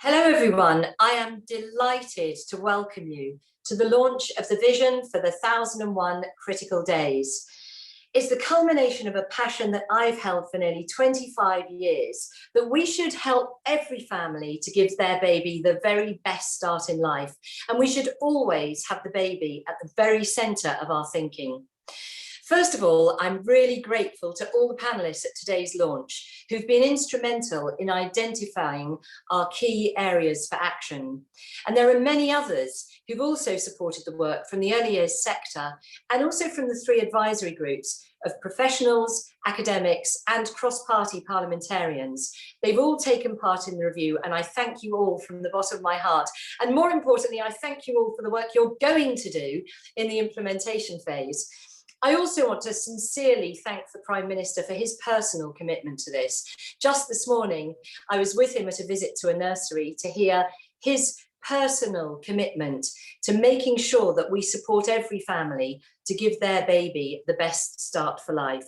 Hello everyone, I am delighted to welcome you to the launch of the vision for the 1001 Critical Days. It's the culmination of a passion that I've held for nearly 25 years, that we should help every family to give their baby the very best start in life, and we should always have the baby at the very centre of our thinking. First of all, I'm really grateful to all the panellists at today's launch who've been instrumental in identifying our key areas for action. And there are many others who've also supported the work from the early years sector and also from the 3 advisory groups of professionals, academics and cross-party parliamentarians. They've all taken part in the review and I thank you all from the bottom of my heart. And more importantly, I thank you all for the work you're going to do in the implementation phase. I also want to sincerely thank the Prime Minister for his personal commitment to this. Just this morning, I was with him at a visit to a nursery to hear his personal commitment to making sure that we support every family to give their baby the best start for life.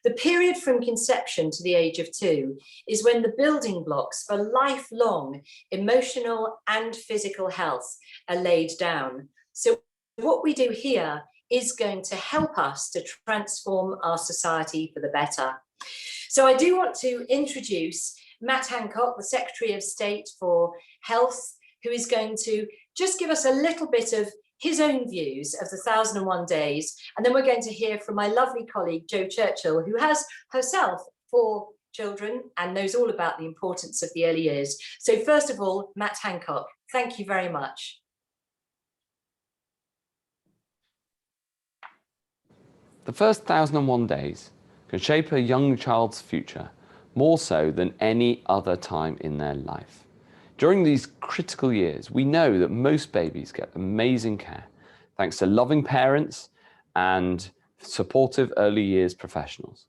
The period from conception to the age of 2 is when the building blocks for lifelong emotional and physical health are laid down. So what we do here is going to help us to transform our society for the better. So I do want to introduce Matt Hancock, the Secretary of State for Health, who is going to just give us a little bit of his own views of the 1001 days. And then we're going to hear from my lovely colleague, Jo Churchill, who has herself 4 children and knows all about the importance of the early years. So first of all, Matt Hancock, thank you very much. The first 1001 days can shape a young child's future more so than any other time in their life. During these critical years, we know that most babies get amazing care thanks to loving parents and supportive early years professionals.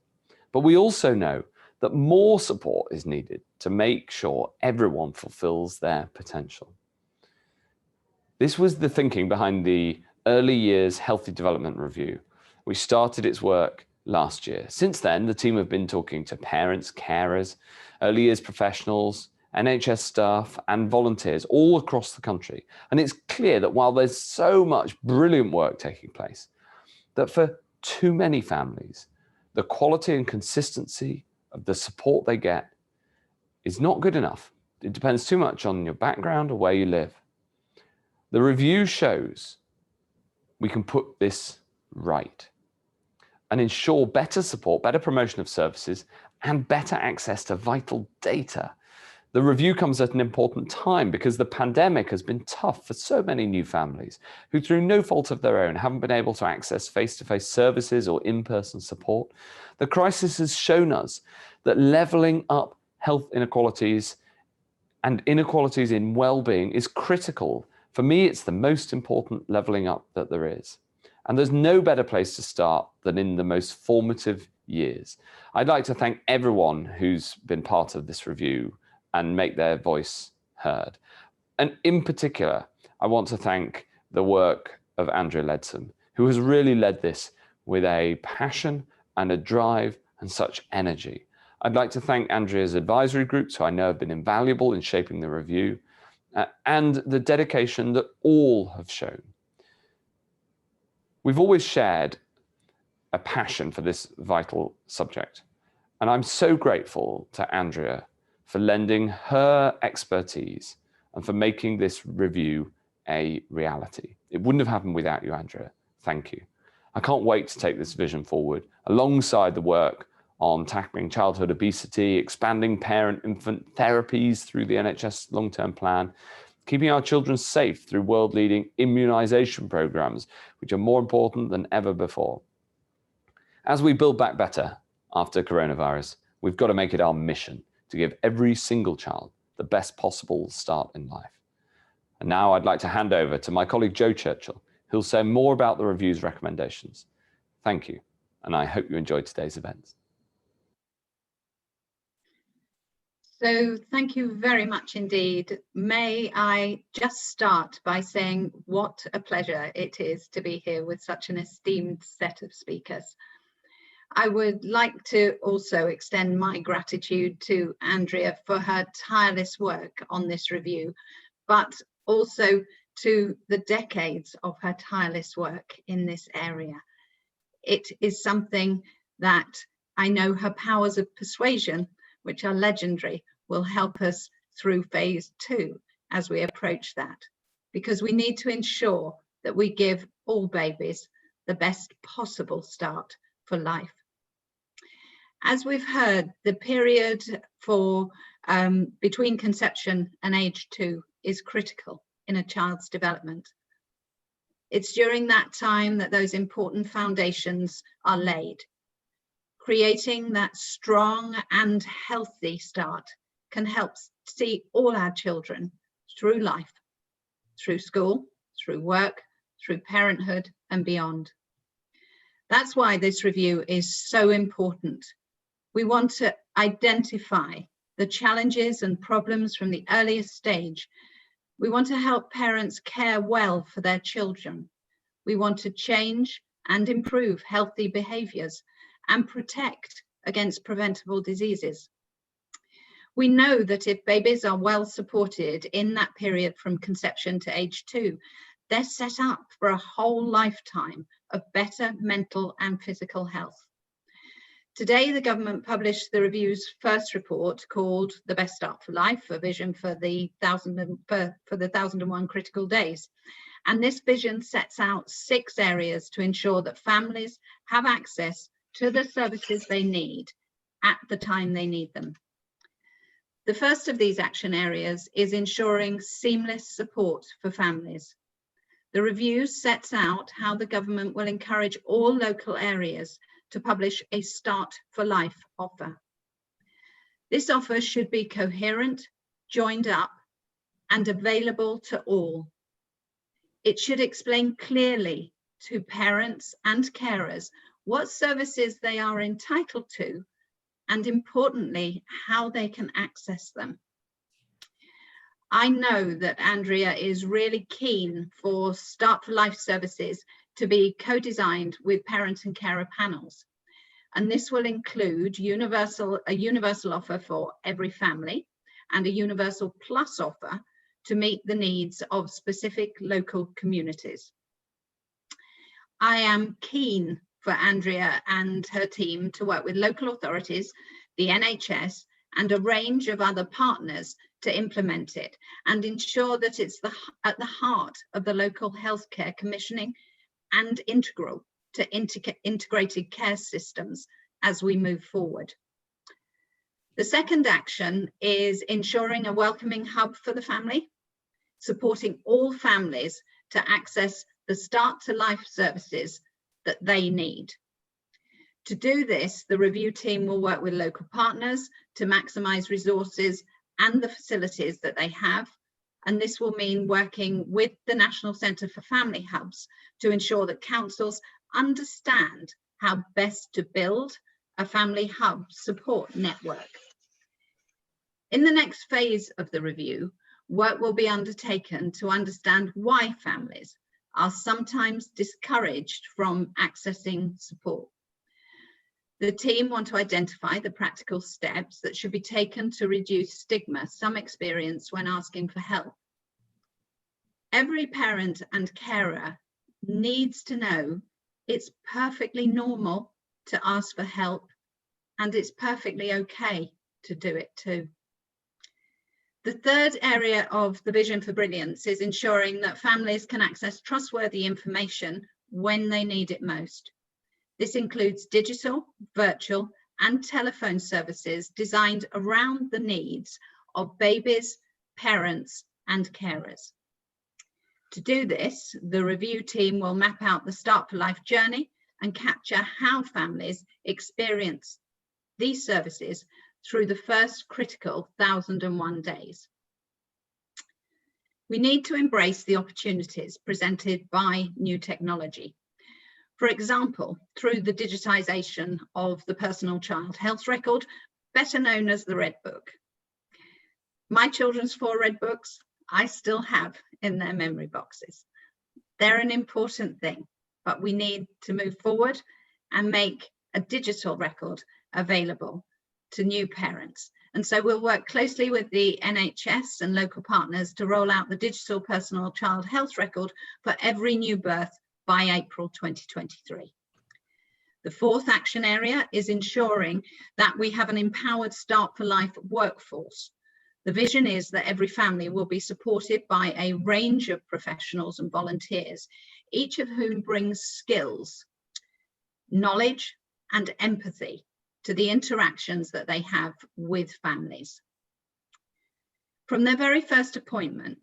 But we also know that more support is needed to make sure everyone fulfills their potential. This was the thinking behind the Early Years Healthy Development Review. We started its work last year. Since then, the team have been talking to parents, carers, early years professionals, NHS staff and volunteers all across the country. And it's clear that while there's so much brilliant work taking place, that for too many families, the quality and consistency of the support they get is not good enough. It depends too much on your background or where you live. The review shows we can put this right and ensure better support, better promotion of services, and better access to vital data. The review comes at an important time because the pandemic has been tough for so many new families who, through no fault of their own, haven't been able to access face-to-face services or in-person support. The crisis has shown us that levelling up health inequalities and inequalities in well-being is critical. For me, it's the most important levelling up that there is. And there's no better place to start than in the most formative years. I'd like to thank everyone who's been part of this review and make their voice heard. And in particular, I want to thank the work of Andrea Leadsom, who has really led this with a passion and a drive and such energy. I'd like to thank Andrea's advisory groups, who I know have been invaluable in shaping the review, and the dedication that all have shown. We've always shared a passion for this vital subject, and I'm so grateful to Andrea for lending her expertise and for making this review a reality. It wouldn't have happened without you, Andrea. Thank you. I can't wait to take this vision forward alongside the work on tackling childhood obesity, expanding parent-infant therapies through the NHS long-term plan, keeping our children safe through world-leading immunisation programmes, which are more important than ever before. As we build back better after coronavirus, we've got to make it our mission to give every single child the best possible start in life. And now I'd like to hand over to my colleague Jo Churchill, who'll say more about the review's recommendations. Thank you, and I hope you enjoyed today's events. So thank you very much indeed. May I just start by saying what a pleasure it is to be here with such an esteemed set of speakers. I would like to also extend my gratitude to Andrea for her tireless work on this review, but also to the decades of her tireless work in this area. It is something that I know her powers of persuasion, which are legendary, will help us through phase 2 as we approach that, because we need to ensure that we give all babies the best possible start for life. As we've heard, the period for between conception and age 2 is critical in a child's development. It's during that time that those important foundations are laid. Creating that strong and healthy start can help see all our children through life, through school, through work, through parenthood and beyond. That's why this review is so important. We want to identify the challenges and problems from the earliest stage. We want to help parents care well for their children. We want to change and improve healthy behaviours and protect against preventable diseases. We know that if babies are well supported in that period from conception to age 2, they're set up for a whole lifetime of better mental and physical health. Today, the government published the review's first report called The Best Start for Life, a vision for the 1001 critical days. And this vision sets out 6 areas to ensure that families have access to the services they need at the time they need them. The first of these action areas is ensuring seamless support for families. The review sets out how the government will encourage all local areas to publish a Start for Life offer. This offer should be coherent, joined up, and available to all. It should explain clearly to parents and carers what services they are entitled to, and importantly, how they can access them. I know that Andrea is really keen for Start for Life services to be co-designed with parent and carer panels. And this will include a universal offer for every family and a universal plus offer to meet the needs of specific local communities. I am keen for Andrea and her team to work with local authorities, the NHS, and a range of other partners to implement it and ensure that it's at the heart of the local healthcare commissioning and integral to integrated care systems as we move forward. The second action is ensuring a welcoming hub for the family, supporting all families to access the Start to Life services that they need. To do this, the review team will work with local partners to maximise resources and the facilities that they have. And this will mean working with the National Centre for Family Hubs to ensure that councils understand how best to build a family hub support network. In the next phase of the review, work will be undertaken to understand why families are sometimes discouraged from accessing support. The team want to identify the practical steps that should be taken to reduce stigma some experience when asking for help. Every parent and carer needs to know it's perfectly normal to ask for help, and it's perfectly okay to do it too. The third area of the Vision for Brilliance is ensuring that families can access trustworthy information when they need it most. This includes digital, virtual, and telephone services designed around the needs of babies, parents, and carers. To do this, the review team will map out the Start for Life journey and capture how families experience these services through the first critical 1001 days. We need to embrace the opportunities presented by new technology. For example, through the digitization of the personal child health record, better known as the Red Book. My children's 4 Red Books, I still have in their memory boxes. They're an important thing, but we need to move forward and make a digital record available to new parents. And so we'll work closely with the NHS and local partners to roll out the digital personal child health record for every new birth by April 2023. The fourth action area is ensuring that we have an empowered Start for Life workforce. The vision is that every family will be supported by a range of professionals and volunteers, each of whom brings skills, knowledge, and empathy to the interactions that they have with families. From their very first appointment,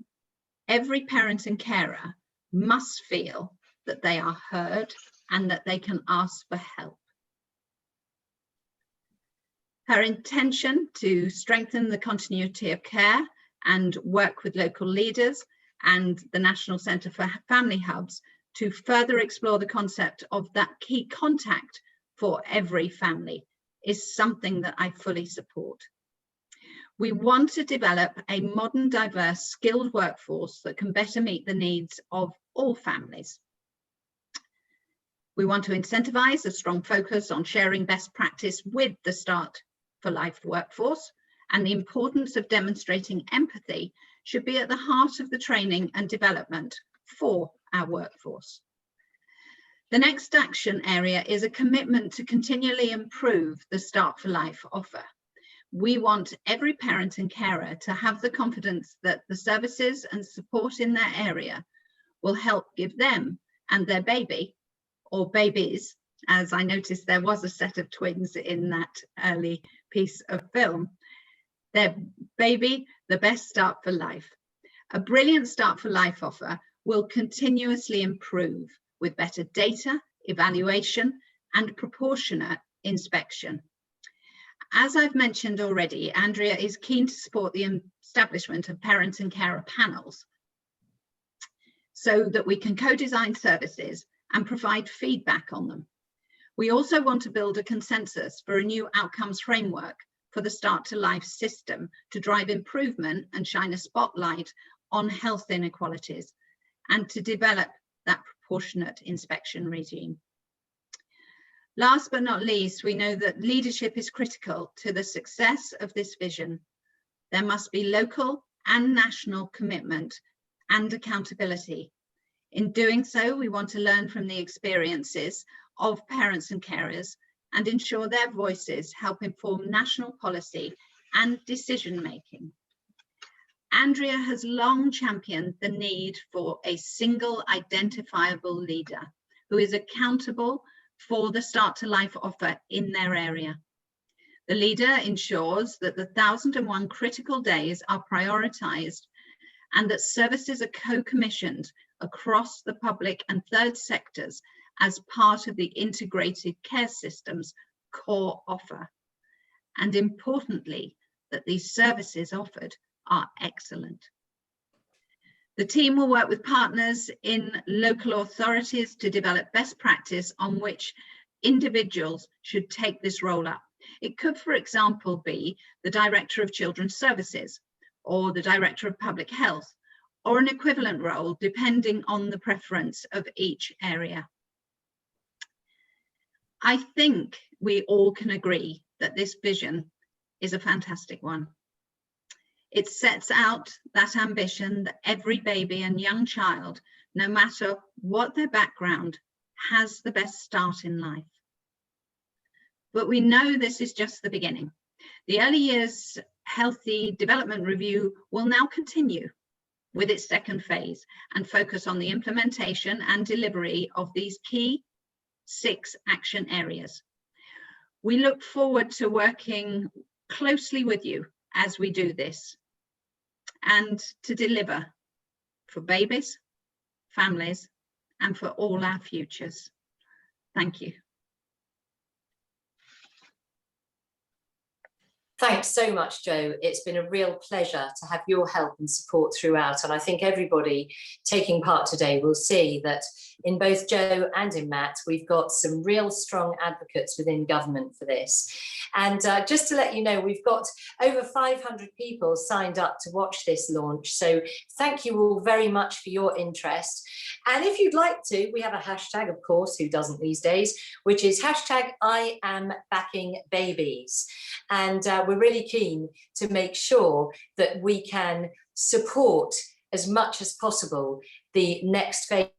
every parent and carer must feel that they are heard and that they can ask for help. Her intention to strengthen the continuity of care and work with local leaders and the National Centre for Family Hubs to further explore the concept of that key contact for every family is something that I fully support. We want to develop a modern, diverse, skilled workforce that can better meet the needs of all families. We want to incentivise a strong focus on sharing best practice with the Start for Life workforce, and the importance of demonstrating empathy should be at the heart of the training and development for our workforce. The next action area is a commitment to continually improve the Start for Life offer. We want every parent and carer to have the confidence that the services and support in their area will help give them and their baby, or babies, as I noticed there was a set of twins in that early piece of film, their baby the best start for life. A brilliant Start for Life offer will continuously improve with better data, evaluation, and proportionate inspection. As I've mentioned already, Andrea is keen to support the establishment of parent and carer panels so that we can co-design services and provide feedback on them. We also want to build a consensus for a new outcomes framework for the Start to Life system to drive improvement and shine a spotlight on health inequalities, and to develop that proportionate inspection regime. Last but not least, we know that leadership is critical to the success of this vision. There must be local and national commitment and accountability. In doing so, we want to learn from the experiences of parents and carers and ensure their voices help inform national policy and decision-making. Andrea has long championed the need for a single identifiable leader who is accountable for the Start to Life offer in their area. The leader ensures that the 1,001 critical days are prioritised and that services are co-commissioned across the public and third sectors as part of the integrated care system's core offer. And importantly, that these services offered are excellent. The team will work with partners in local authorities to develop best practice on which individuals should take this role up. It could, for example, be the Director of Children's Services or the Director of Public Health, or an equivalent role depending on the preference of each area. I think we all can agree that this vision is a fantastic one. It sets out that ambition that every baby and young child, no matter what their background, has the best start in life. But we know this is just the beginning. The Early Years Healthy Development Review will now continue with its second phase and focus on the implementation and delivery of these key 6 action areas. We look forward to working closely with you as we do this and to deliver for babies, families, and for all our futures. Thank you. Thanks so much, Jo. It's been a real pleasure to have your help and support throughout. And I think everybody taking part today will see that in both Jo and in Matt, we've got some real strong advocates within government for this. And just to let you know, we've got over 500 people signed up to watch this launch. So thank you all very much for your interest. And if you'd like to, we have a hashtag, of course, who doesn't these days, which is hashtag I am backing babies. And we're really keen to make sure that we can support as much as possible the next phase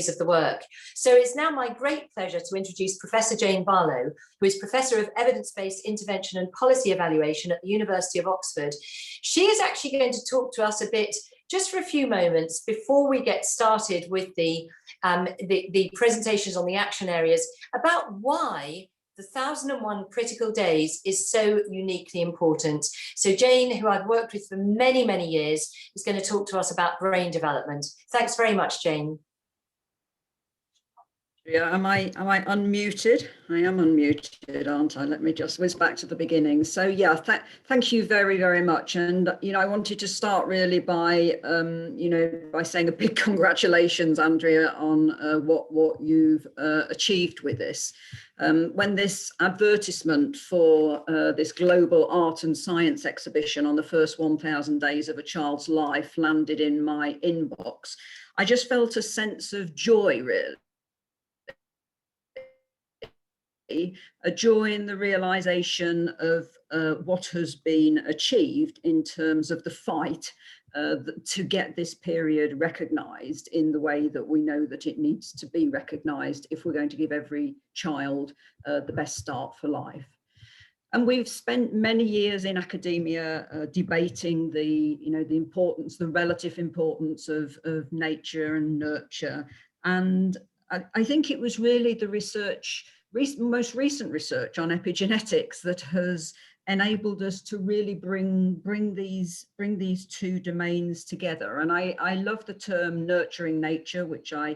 of the work. So it's now my great pleasure to introduce Professor Jane Barlow, who is Professor of Evidence-Based Intervention and Policy Evaluation at the University of Oxford. She is actually going to talk to us a bit, just for a few moments, before we get started with the presentations on the action areas, about why the 1001 critical days is so uniquely important. So Jane, who I've worked with for many, many years, is going to talk to us about brain development. Thanks very much, Jane. Yeah, am I unmuted? I am unmuted, aren't I? Let me just whiz back to the beginning. So yeah, thank you very, very much. And I wanted to start really by by saying a big congratulations, Andrea, on what you've achieved with this. When this advertisement for this global art and science exhibition on the first 1000 days of a child's life landed in my inbox, I just felt a sense of joy, really. A joy in the realization of what has been achieved in terms of the fight to get this period recognized in the way that we know that it needs to be recognized if we're going to give every child the best start for life. And we've spent many years in academia debating the importance, the relative importance of nature and nurture. And I think it was really the most recent research on epigenetics that has enabled us to really bring these two domains together. And I love the term nurturing nature, which I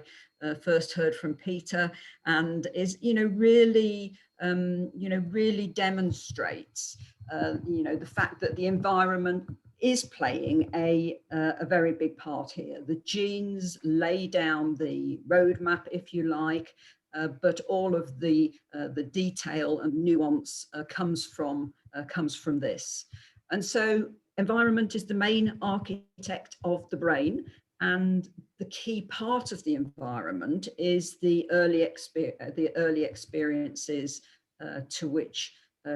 first heard from Peter, and is really demonstrates the fact that the environment is playing a very big part here. The genes lay down the roadmap, if you like, but all of the detail and nuance comes from this. And so environment is the main architect of the brain, and the key part of the environment is the early experiences to which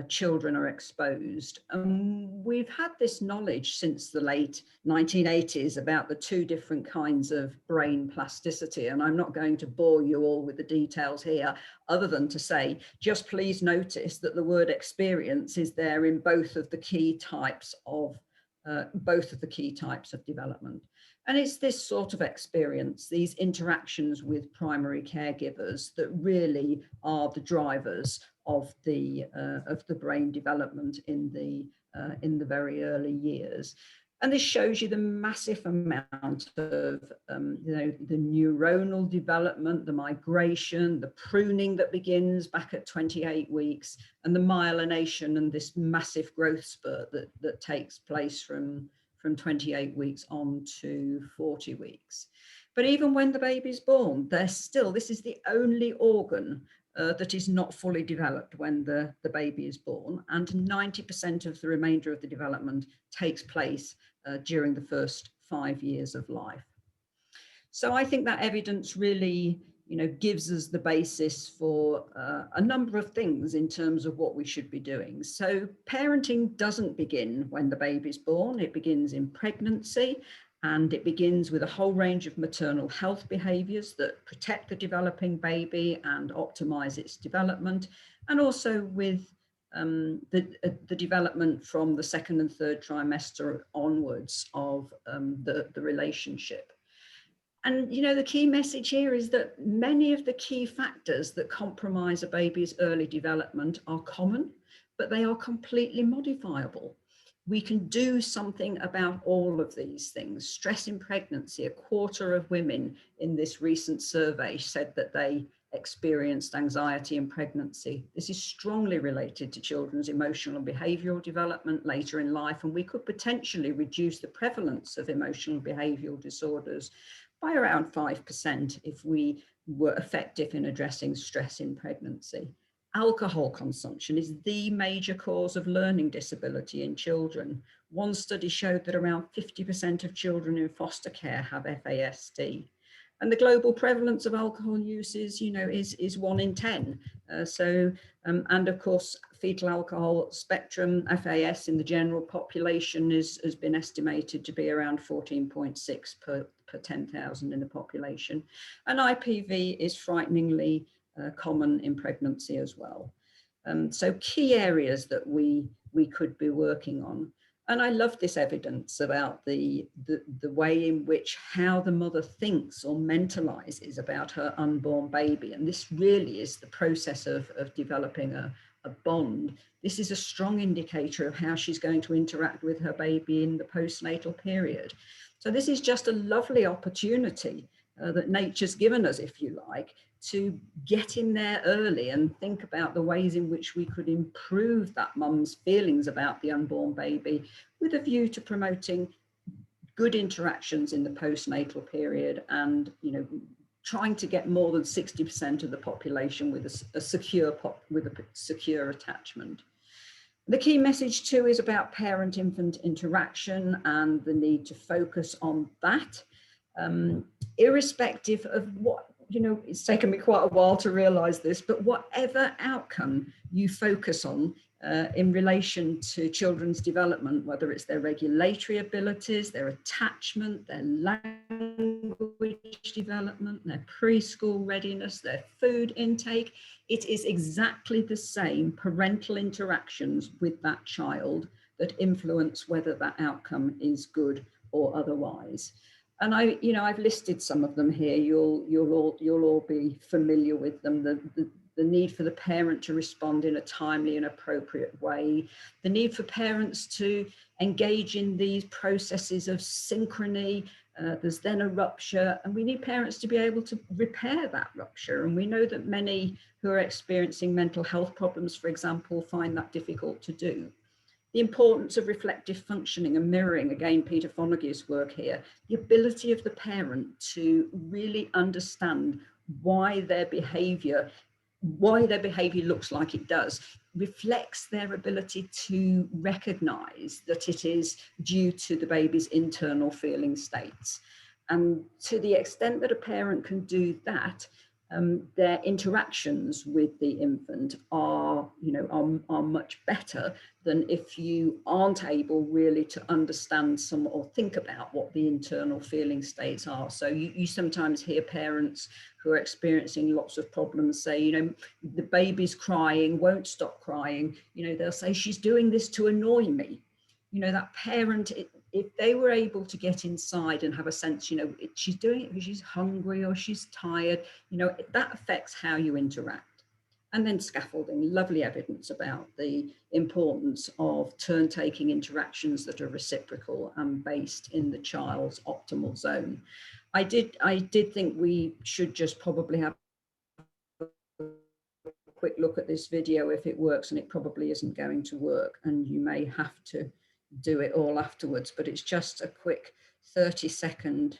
children are exposed. We've had this knowledge since the late 1980s about the two different kinds of brain plasticity, and I'm not going to bore you all with the details here, other than to say, just please notice that the word experience is there in both of the key types of development. And it's this sort of experience, these interactions with primary caregivers, that really are the drivers of the brain development in the very early years. And this shows you the massive amount of the neuronal development, the migration, the pruning that begins back at 28 weeks, and the myelination and this massive growth spurt that takes place from 28 weeks on to 40 weeks. But even when the baby's born, this is the only organ that is not fully developed when the baby is born, and 90% of the remainder of the development takes place during the first 5 years of life. So I think that evidence really gives us the basis for a number of things in terms of what we should be doing. So parenting doesn't begin when the baby's born, it begins in pregnancy, and it begins with a whole range of maternal health behaviours that protect the developing baby and optimise its development, and also with the development from the second and third trimester onwards of the relationship. And the key message here is that many of the key factors that compromise a baby's early development are common, but they are completely modifiable. We can do something about all of these things. Stress in pregnancy, 1/4 of women in this recent survey said that they experienced anxiety in pregnancy. This is strongly related to children's emotional and behavioural development later in life, and we could potentially reduce the prevalence of emotional and behavioural disorders by around 5% if we were effective in addressing stress in pregnancy. Alcohol consumption is the major cause of learning disability in children. One study showed that around 50% of children in foster care have FASD. And the global prevalence of alcohol use is, is 1 in 10. And of course, fetal alcohol spectrum, FAS in the general population has been estimated to be around 14.6 per 10,000 in the population. And IPV is frighteningly common in pregnancy as well. So key areas that we could be working on. And I love this evidence about the way in which how the mother thinks or mentalizes about her unborn baby. And this really is the process of developing a bond. This is a strong indicator of how she's going to interact with her baby in the postnatal period. So this is just a lovely opportunity that nature's given us, if you like, to get in there early and think about the ways in which we could improve that mum's feelings about the unborn baby with a view to promoting good interactions in the postnatal period and, trying to get more than 60% of the population with a secure attachment. The key message too is about parent-infant interaction and the need to focus on that, irrespective of what, it's taken me quite a while to realize this, but whatever outcome you focus on in relation to children's development, whether it's their regulatory abilities, their attachment, their language development, their preschool readiness, their food intake, it is exactly the same parental interactions with that child that influence whether that outcome is good or otherwise. And I've listed some of them here. You'll all be familiar with them. The need for the parent to respond in a timely and appropriate way, the need for parents to engage in these processes of synchrony. There's then a rupture, and we need parents to be able to repair that rupture. And we know that many who are experiencing mental health problems, for example, find that difficult to do. The importance of reflective functioning and mirroring, again, Peter Fonagy's work here, the ability of the parent to really understand why their behavior looks like it does, reflects their ability to recognize that it is due to the baby's internal feeling states. And to the extent that a parent can do that, their interactions with the infant are much better than if you aren't able really to understand or think about what the internal feeling states are. So you sometimes hear parents who are experiencing lots of problems say, the baby's crying, won't stop crying. They'll say, she's doing this to annoy me. That parent, if they were able to get inside and have a sense, she's doing it because she's hungry or she's tired, that affects how you interact. And then scaffolding, lovely evidence about the importance of turn-taking interactions that are reciprocal and based in the child's optimal zone. I did think we should just probably have a quick look at this video if it works, and it probably isn't going to work, and you may have to do it all afterwards, but it's just a quick 30-second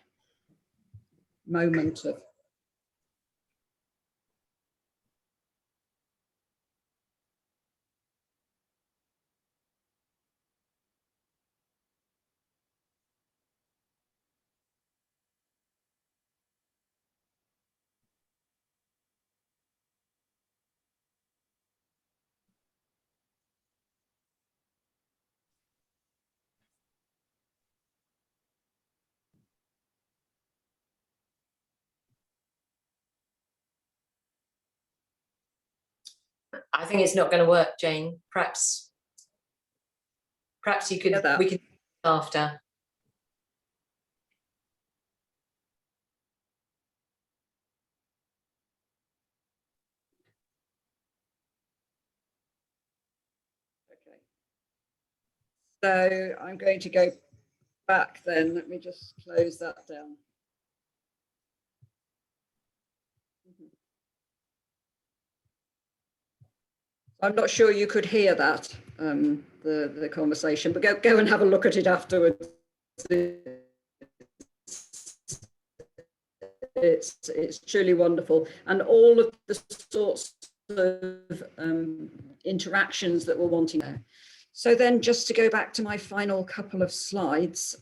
moment of I think it's not going to work, Jane. Perhaps you could, we could after. Okay. So I'm going to go back then. Let me just close that down. I'm not sure you could hear that, the conversation, but go and have a look at it afterwards. It's truly wonderful, and all of the sorts of interactions that we're wanting there. So then, just to go back to my final couple of slides,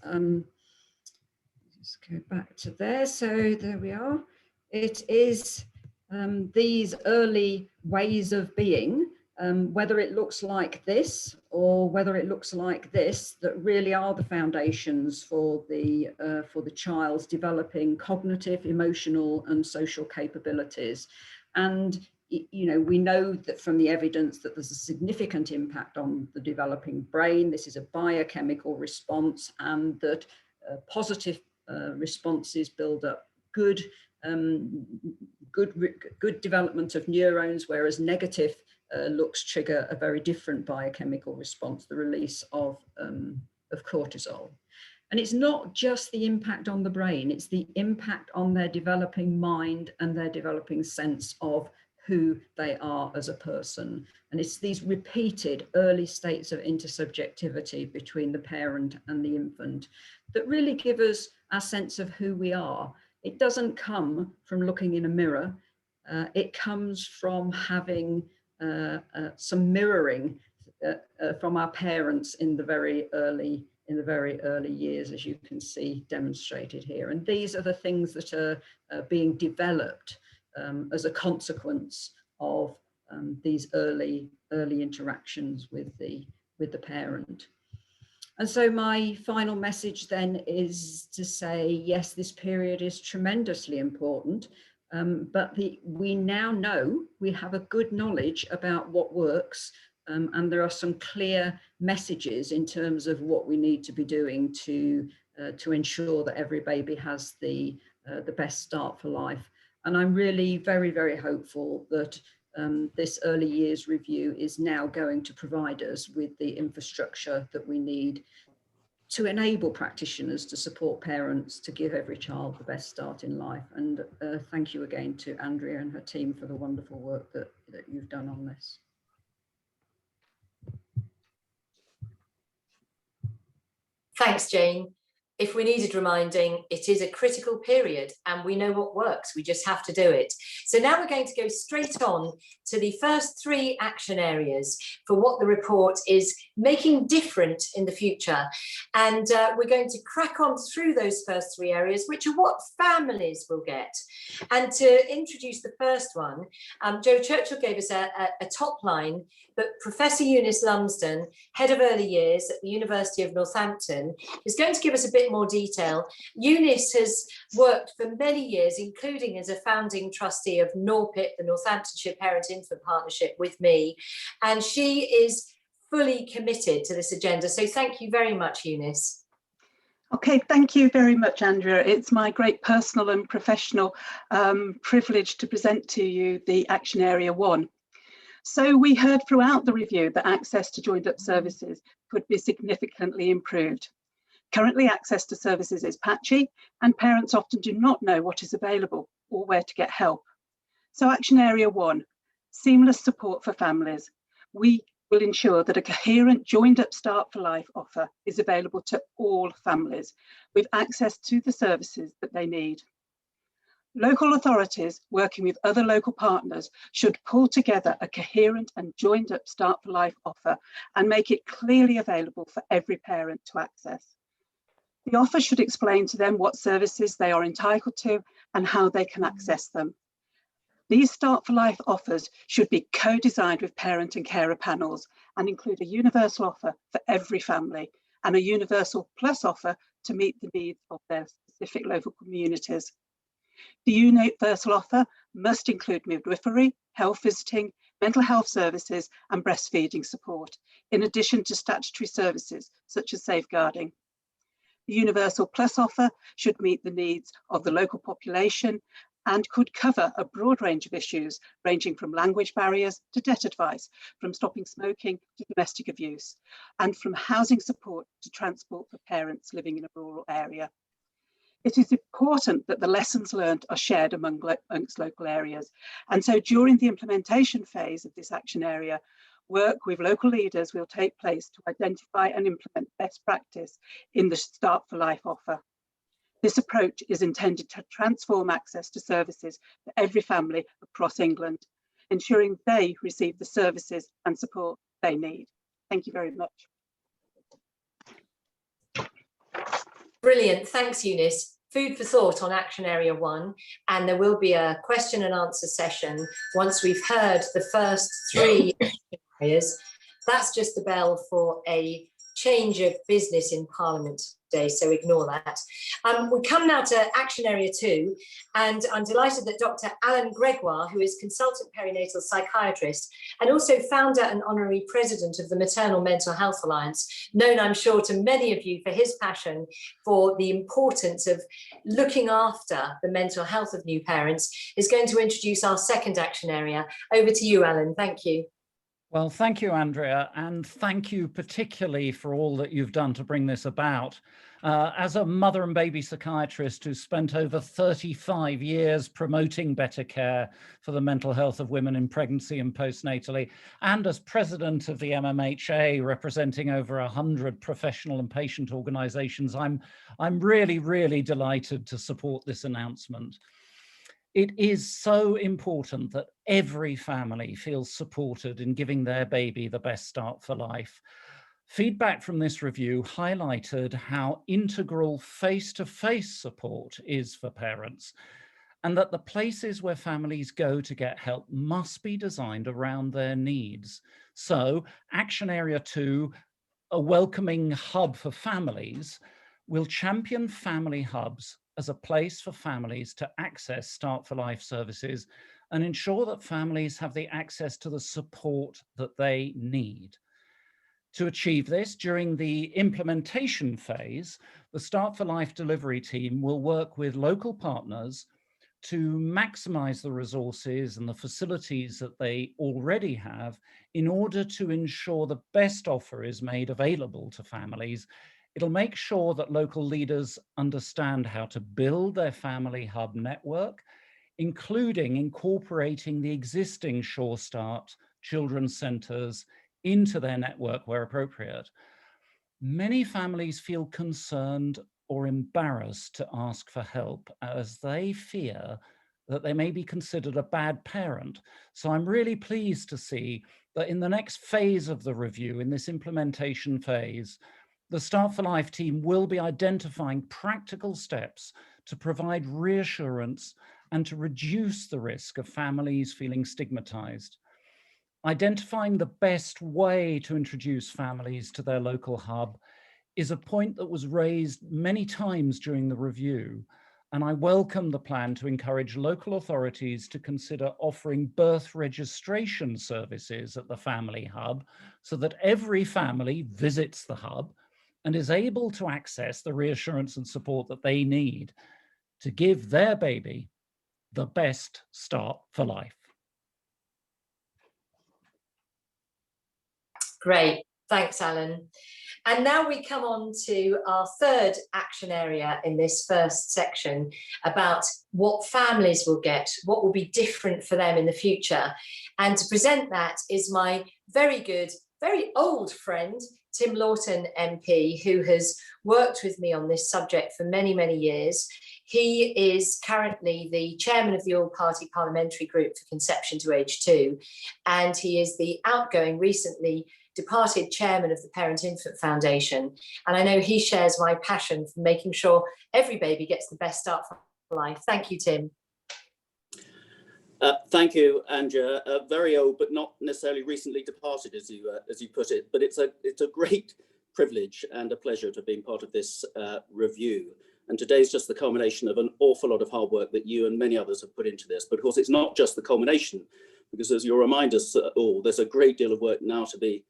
just go back to there. So there we are. It is these early ways of being, whether it looks like this or whether it looks like this, that really are the foundations for the child's developing cognitive, emotional, and social capabilities. And we know that from the evidence that there's a significant impact on the developing brain. This is a biochemical response, and that positive responses build up good development of neurons, whereas negative looks trigger a very different biochemical response, the release of cortisol. And it's not just the impact on the brain, it's the impact on their developing mind and their developing sense of who they are as a person. And it's these repeated early states of intersubjectivity between the parent and the infant that really give us our sense of who we are. It doesn't come from looking in a mirror. It comes from having some mirroring from our parents in the very early years, as you can see demonstrated here. And these are the things that are being developed as a consequence of these early interactions with the parent. And so my final message then is to say, yes, this period is tremendously important, but we now know, we have a good knowledge about what works, and there are some clear messages in terms of what we need to be doing to ensure that every baby has the best start for life. And I'm really very, very hopeful that this early years review is now going to provide us with the infrastructure that we need to enable practitioners to support parents to give every child the best start in life. And thank you again to Andrea and her team for the wonderful work that you've done on this. Thanks, Jane. If we needed reminding, it is a critical period and we know what works, we just have to do it. So now we're going to go straight on to the first 3 action areas for what the report is making different in the future. And we're going to crack on through those first 3 areas, which are what families will get. And to introduce the first one, Jo Churchill gave us a top line, but Professor Eunice Lumsden, Head of Early Years at the University of Northampton, is going to give us a bit more detail. Eunice has worked for many years, including as a founding trustee of NORPIT, the Northamptonshire Parent-Infant Partnership, with me, and she is fully committed to this agenda. So thank you very much, Eunice. Okay, thank you very much, Andrea. It's my great personal and professional privilege to present to you the Action Area 1. So we heard throughout the review that access to joined-up services could be significantly improved. Currently, access to services is patchy and parents often do not know what is available or where to get help. So Action Area 1, seamless support for families. We will ensure that a coherent joined-up Start for Life offer is available to all families with access to the services that they need. Local authorities working with other local partners should pull together a coherent and joined-up Start for Life offer and make it clearly available for every parent to access. The offer should explain to them what services they are entitled to and how they can access them. These Start for Life offers should be co-designed with parent and carer panels and include a universal offer for every family and a universal plus offer to meet the needs of their specific local communities. The universal offer must include midwifery, health visiting, mental health services and breastfeeding support, in addition to statutory services such as safeguarding. The Universal Plus offer should meet the needs of the local population and could cover a broad range of issues ranging from language barriers to debt advice, from stopping smoking to domestic abuse, and from housing support to transport for parents living in a rural area. It is important that the lessons learned are shared amongst local areas. And so during the implementation phase of this action area, Work with local leaders will take place to identify and implement best practice in the Start for Life offer. This approach is intended to transform access to services for every family across England, ensuring they receive the services and support they need. Thank you very much. Brilliant, thanks Eunice. Food for thought on Action Area 1, and there will be a question and answer session once we've heard the first 3 areas. That's just the bell for a change of business in Parliament today, so ignore that. We come now to Action Area 2, and I'm delighted that Dr. Alan Gregoire, who is consultant perinatal psychiatrist and also founder and honorary president of the Maternal Mental Health Alliance, known I'm sure to many of you for his passion for the importance of looking after the mental health of new parents, is going to introduce our second action area. Over to you, Alan. Thank you. Well, thank you, Andrea, and thank you particularly for all that you've done to bring this about. As a mother and baby psychiatrist who spent over 35 years promoting better care for the mental health of women in pregnancy and postnatally, and as president of the MMHA, representing over 100 professional and patient organizations, I'm really, really delighted to support this announcement. It is so important that every family feels supported in giving their baby the best start for life. Feedback from this review highlighted how integral face-to-face support is for parents, and that the places where families go to get help must be designed around their needs. So, Action Area 2, a welcoming hub for families, will champion family hubs as a place for families to access Start for Life services and ensure that families have the access to the support that they need. To achieve this, during the implementation phase, the Start for Life delivery team will work with local partners to maximize the resources and the facilities that they already have in order to ensure the best offer is made available to families. It'll make sure that local leaders understand how to build their family hub network, including incorporating the existing Sure Start children's centres into their network where appropriate. Many families feel concerned or embarrassed to ask for help as they fear that they may be considered a bad parent. So I'm really pleased to see that in the next phase of the review, in this implementation phase, the Start for Life team will be identifying practical steps to provide reassurance and to reduce the risk of families feeling stigmatized. Identifying the best way to introduce families to their local hub is a point that was raised many times during the review, and I welcome the plan to encourage local authorities to consider offering birth registration services at the family hub so that every family visits the hub and is able to access the reassurance and support that they need to give their baby the best start for life. Great, thanks, Alan. And now we come on to our third action area in this first section about what families will get, what will be different for them in the future. And to present that is my very good, very old friend, Tim Lawton MP, who has worked with me on this subject for many, many years. He is currently the chairman of the All-Party Parliamentary Group for Conception to Age 2, and he is the outgoing, recently departed chairman of the Parent Infant Foundation. And I know he shares my passion for making sure every baby gets the best start for life. Thank you, Tim. Thank you, Andrea. Very old, but not necessarily recently departed, as you put it. But it's a great privilege and a pleasure to have been part of this review. And today's just the culmination of an awful lot of hard work that you and many others have put into this. But of course, it's not just the culmination, because as you'll remind us all, there's a great deal of work now to be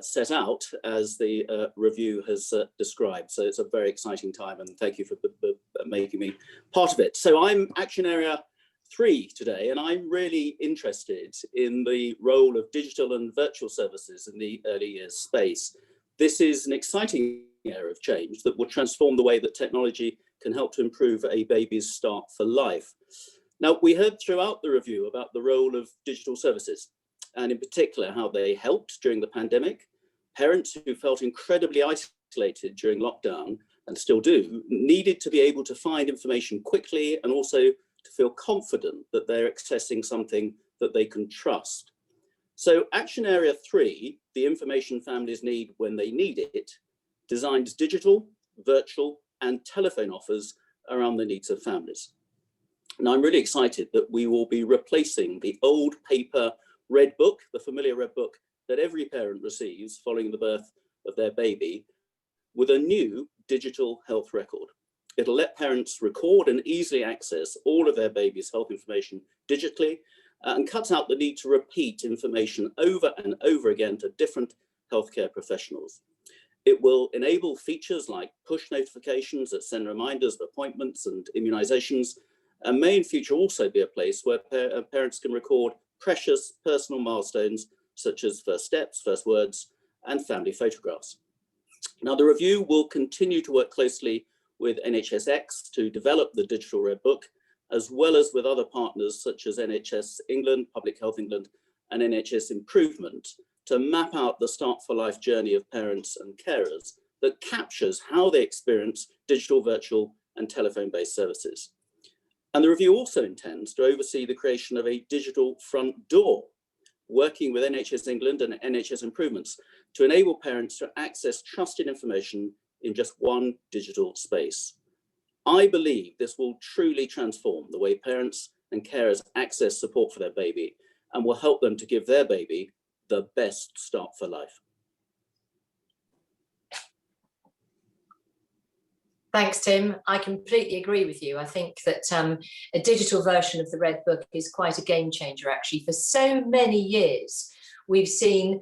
set out, as the review has described. So it's a very exciting time, and thank you for making me part of it. So I'm Action Area 3 today, and I'm really interested in the role of digital and virtual services in the early years space. This is an exciting area of change that will transform the way that technology can help to improve a baby's start for life. Now, we heard throughout the review about the role of digital services, and in particular how they helped during the pandemic. Parents who felt incredibly isolated during lockdown, and still do, needed to be able to find information quickly and also to feel confident that they're accessing something that they can trust. So Action Area 3, the information families need when they need it, designs digital, virtual and telephone offers around the needs of families. Now I'm really excited that we will be replacing the old paper red book, the familiar red book that every parent receives following the birth of their baby, with a new digital health record. It'll let parents record and easily access all of their baby's health information digitally and cuts out the need to repeat information over and over again to different healthcare professionals. It will enable features like push notifications that send reminders of appointments and immunizations, and may in future also be a place where parents can record precious personal milestones such as first steps, first words, and family photographs. Now, the review will continue to work closely with NHSX to develop the digital red book, as well as with other partners such as NHS England, Public Health England, and NHS Improvement, to map out the Start for Life journey of parents and carers that captures how they experience digital, virtual, and telephone-based services. And the review also intends to oversee the creation of a digital front door, working with NHS England and NHS Improvements to enable parents to access trusted information in just one digital space. I believe this will truly transform the way parents and carers access support for their baby and will help them to give their baby the best start for life. Thanks, Tim. I completely agree with you. I think that a digital version of the Red Book is quite a game changer, actually. For so many years, we've seen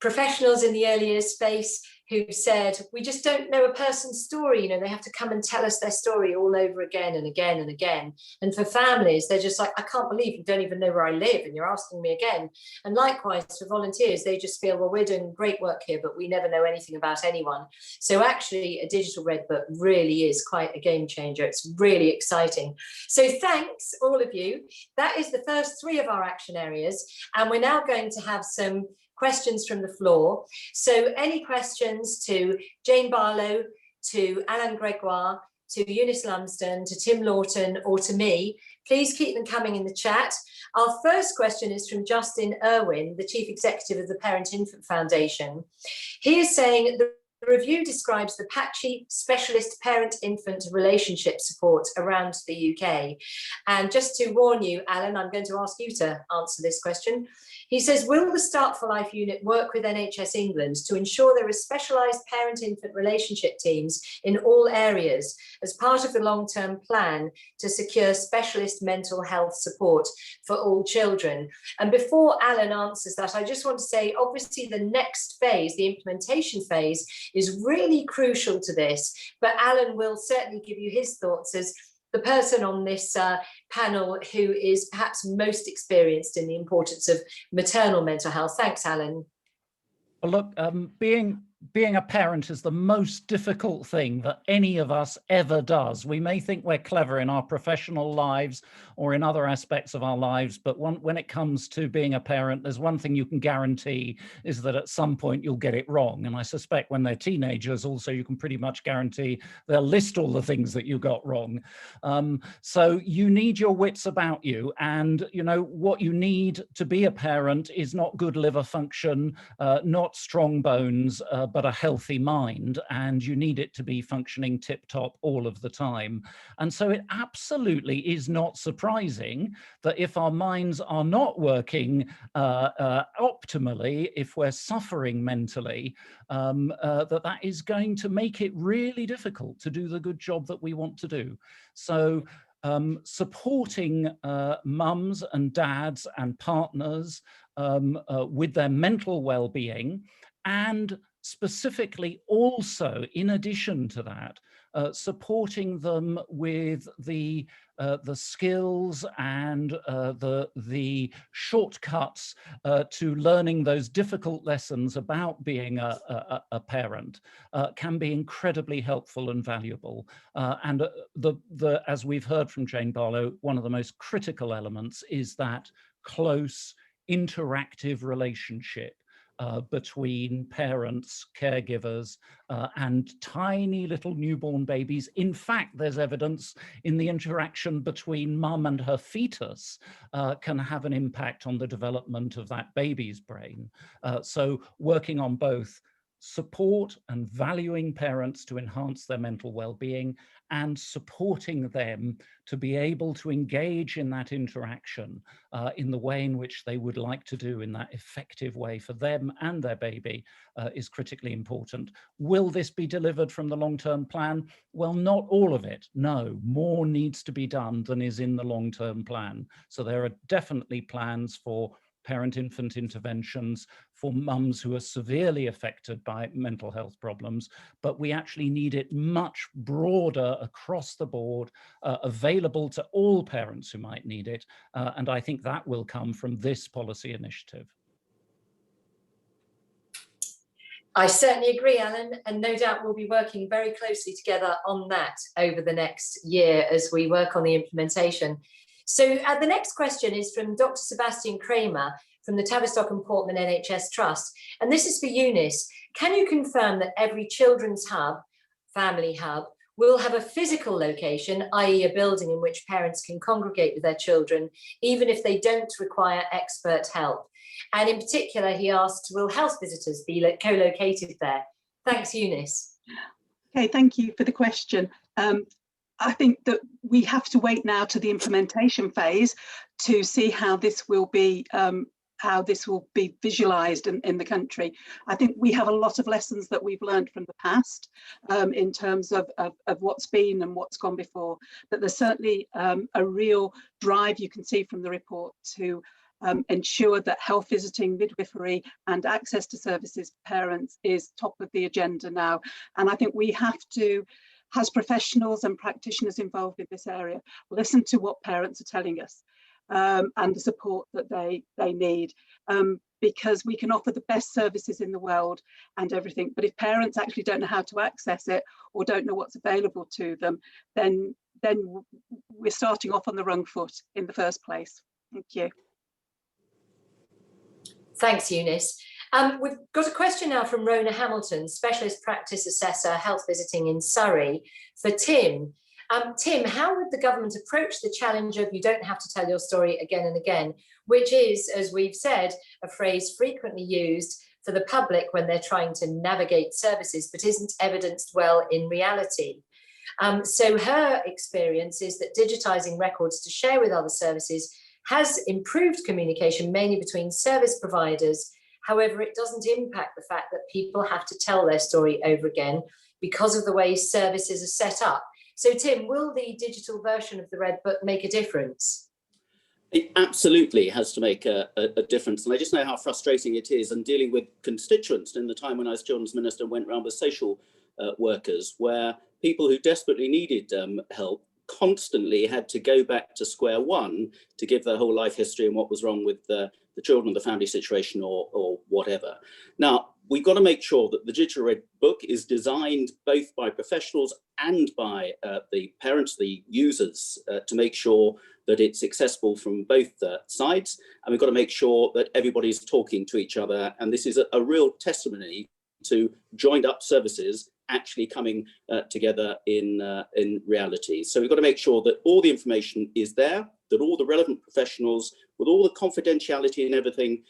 professionals in the early years space who said, we just don't know a person's story. You know, they have to come and tell us their story all over again and again and again. And for families, they're just like, I can't believe you don't even know where I live and you're asking me again. And likewise for volunteers, they just feel, well, we're doing great work here, but we never know anything about anyone. So actually a digital Red Book really is quite a game changer. It's really exciting. So thanks all of you. That is the first 3 of our action areas. And we're now going to have some questions from the floor. So any questions to Jane Barlow, to Alan Gregoire, to Eunice Lumsden, to Tim Lawton, or to me, please keep them coming in the chat. Our first question is from Justin Irwin, the Chief Executive of the Parent Infant Foundation. He is saying the review describes the patchy specialist parent-infant relationship support around the UK. And just to warn you, Alan, I'm going to ask you to answer this question. He says, will the Start for Life unit work with NHS England to ensure there are specialised parent-infant relationship teams in all areas as part of the long-term plan to secure specialist mental health support for all children? And before Alan answers that, I just want to say, obviously the next phase, the implementation phase, is really crucial to this, but Alan will certainly give you his thoughts as the person on this panel who is perhaps most experienced in the importance of maternal mental health. Thanks, Alan. Well, look, being a parent is the most difficult thing that any of us ever does. We may think we're clever in our professional lives or in other aspects of our lives, but when it comes to being a parent, there's one thing you can guarantee is that at some point you'll get it wrong. And I suspect when they're teenagers also, you can pretty much guarantee they'll list all the things that you got wrong. So you need your wits about you. And you know what you need to be a parent is not good liver function, not strong bones, but a healthy mind, and you need it to be functioning tip-top all of the time. And so it absolutely is not surprising that if our minds are not working optimally, if we're suffering mentally, that is going to make it really difficult to do the good job that we want to do. So supporting mums and dads and partners with their mental well-being, and specifically also, in addition to that, supporting them with the skills and the shortcuts to learning those difficult lessons about being a parent can be incredibly helpful and valuable. And as we've heard from Jane Barlow, one of the most critical elements is that close, interactive relationship between parents, caregivers, and tiny little newborn babies. In fact, there's evidence in the interaction between mum and her fetus can have an impact on the development of that baby's brain. So working on both support and valuing parents to enhance their mental well-being, and supporting them to be able to engage in that interaction in the way in which they would like to do, in that effective way for them and their baby, is critically important. Will this be delivered from the long-term plan? Well, not all of it. No, more needs to be done than is in the long-term plan. So there are definitely plans for parent-infant interventions for mums who are severely affected by mental health problems, but we actually need it much broader across the board, available to all parents who might need it, and I think that will come from this policy initiative. I certainly agree, Alan, and no doubt we'll be working very closely together on that over the next year as we work on the implementation. So the next question is from Dr. Sebastian Kramer from the Tavistock and Portman NHS Trust. And this is for Eunice. Can you confirm that every children's hub, family hub, will have a physical location, i.e. a building in which parents can congregate with their children, even if they don't require expert help? And in particular, he asked, will health visitors be co-located there? Thanks, Eunice. Okay, thank you for the question. I think that we have to wait now to the implementation phase to see how this will be visualized in the country. I think we have a lot of lessons that we've learned from the past in terms of what's been and what's gone before, but there's certainly a real drive you can see from the report to ensure that health visiting, midwifery and access to services for parents is top of the agenda now. And I think we have to, as professionals and practitioners involved in this area, listen to what parents are telling us and the support that they need, because we can offer the best services in the world and everything, but if parents actually don't know how to access it or don't know what's available to them, then we're starting off on the wrong foot in the first place. Thank you. Thanks, Eunice. We've got a question now from Rona Hamilton, Specialist Practice Assessor, Health Visiting in Surrey, for Tim. Tim, how would the government approach the challenge of you don't have to tell your story again and again, which is, as we've said, a phrase frequently used for the public when they're trying to navigate services, but isn't evidenced well in reality? So her experience is that digitising records to share with other services has improved communication, mainly between service providers. However, it doesn't impact the fact that people have to tell their story over again because of the way services are set up. So, Tim, will the digital version of the Red Book make a difference? It absolutely has to make a difference. And I just know how frustrating it is. And dealing with constituents in the time when I was Children's Minister and went around with social workers, where people who desperately needed help constantly had to go back to square one to give their whole life history and what was wrong with the children, the family situation or whatever. Now, we've got to make sure that the Digital Red Book is designed both by professionals and by the parents, the users, to make sure that it's accessible from both sides. And we've got to make sure that everybody's talking to each other. And this is a real testimony to joined up services actually coming together in reality. So we've got to make sure that all the information is there, that all the relevant professionals, with all the confidentiality and everything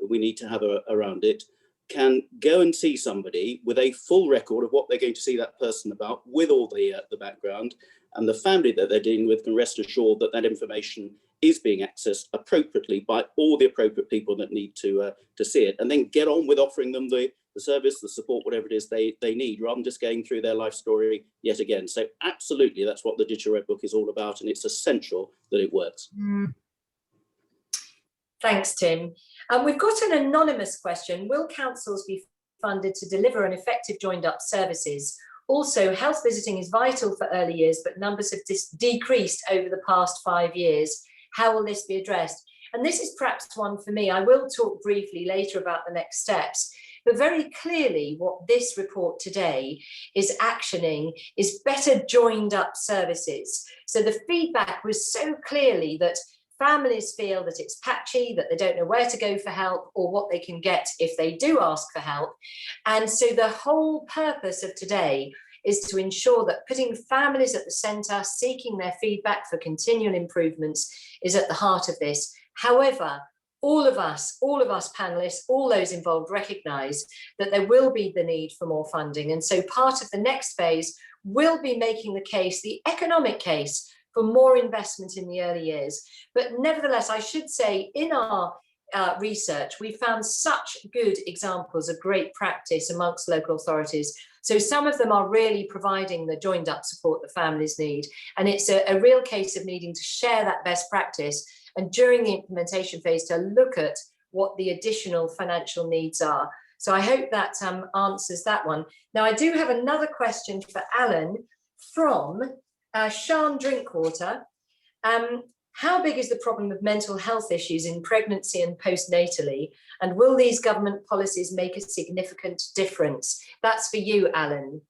we need to have around it, can go and see somebody with a full record of what they're going to see that person about, with all the background, and the family that they're dealing with can rest assured that that information is being accessed appropriately by all the appropriate people that need to see it, and then get on with offering them the service, the support, whatever it is they need, rather than just going through their life story yet again. So absolutely, that's what the Digital Red Book is all about, and it's essential that it works. Thanks, Tim. We've got an anonymous question. Will councils be funded to deliver an effective joined up services? Also, health visiting is vital for early years, but numbers have decreased over the past 5 years. How will this be addressed? And this is perhaps one for me. I will talk briefly later about the next steps. But very clearly, what this report today is actioning is better joined up services. So the feedback was so clearly that families feel that it's patchy, that they don't know where to go for help or what they can get if they do ask for help. And so the whole purpose of today is to ensure that putting families at the centre, seeking their feedback for continual improvements is at the heart of this. However, all of us panelists, all those involved recognise that there will be the need for more funding. And so part of the next phase will be making the case, the economic case, for more investment in the early years. But nevertheless, I should say in our research, we found such good examples of great practice amongst local authorities. So some of them are really providing the joined up support that families need. And it's a real case of needing to share that best practice and during the implementation phase to look at what the additional financial needs are. So I hope that answers that one. Now I do have another question for Alan from Sean Drinkwater. How big is the problem of mental health issues in pregnancy and postnatally? And will these government policies make a significant difference? That's for you, Alan.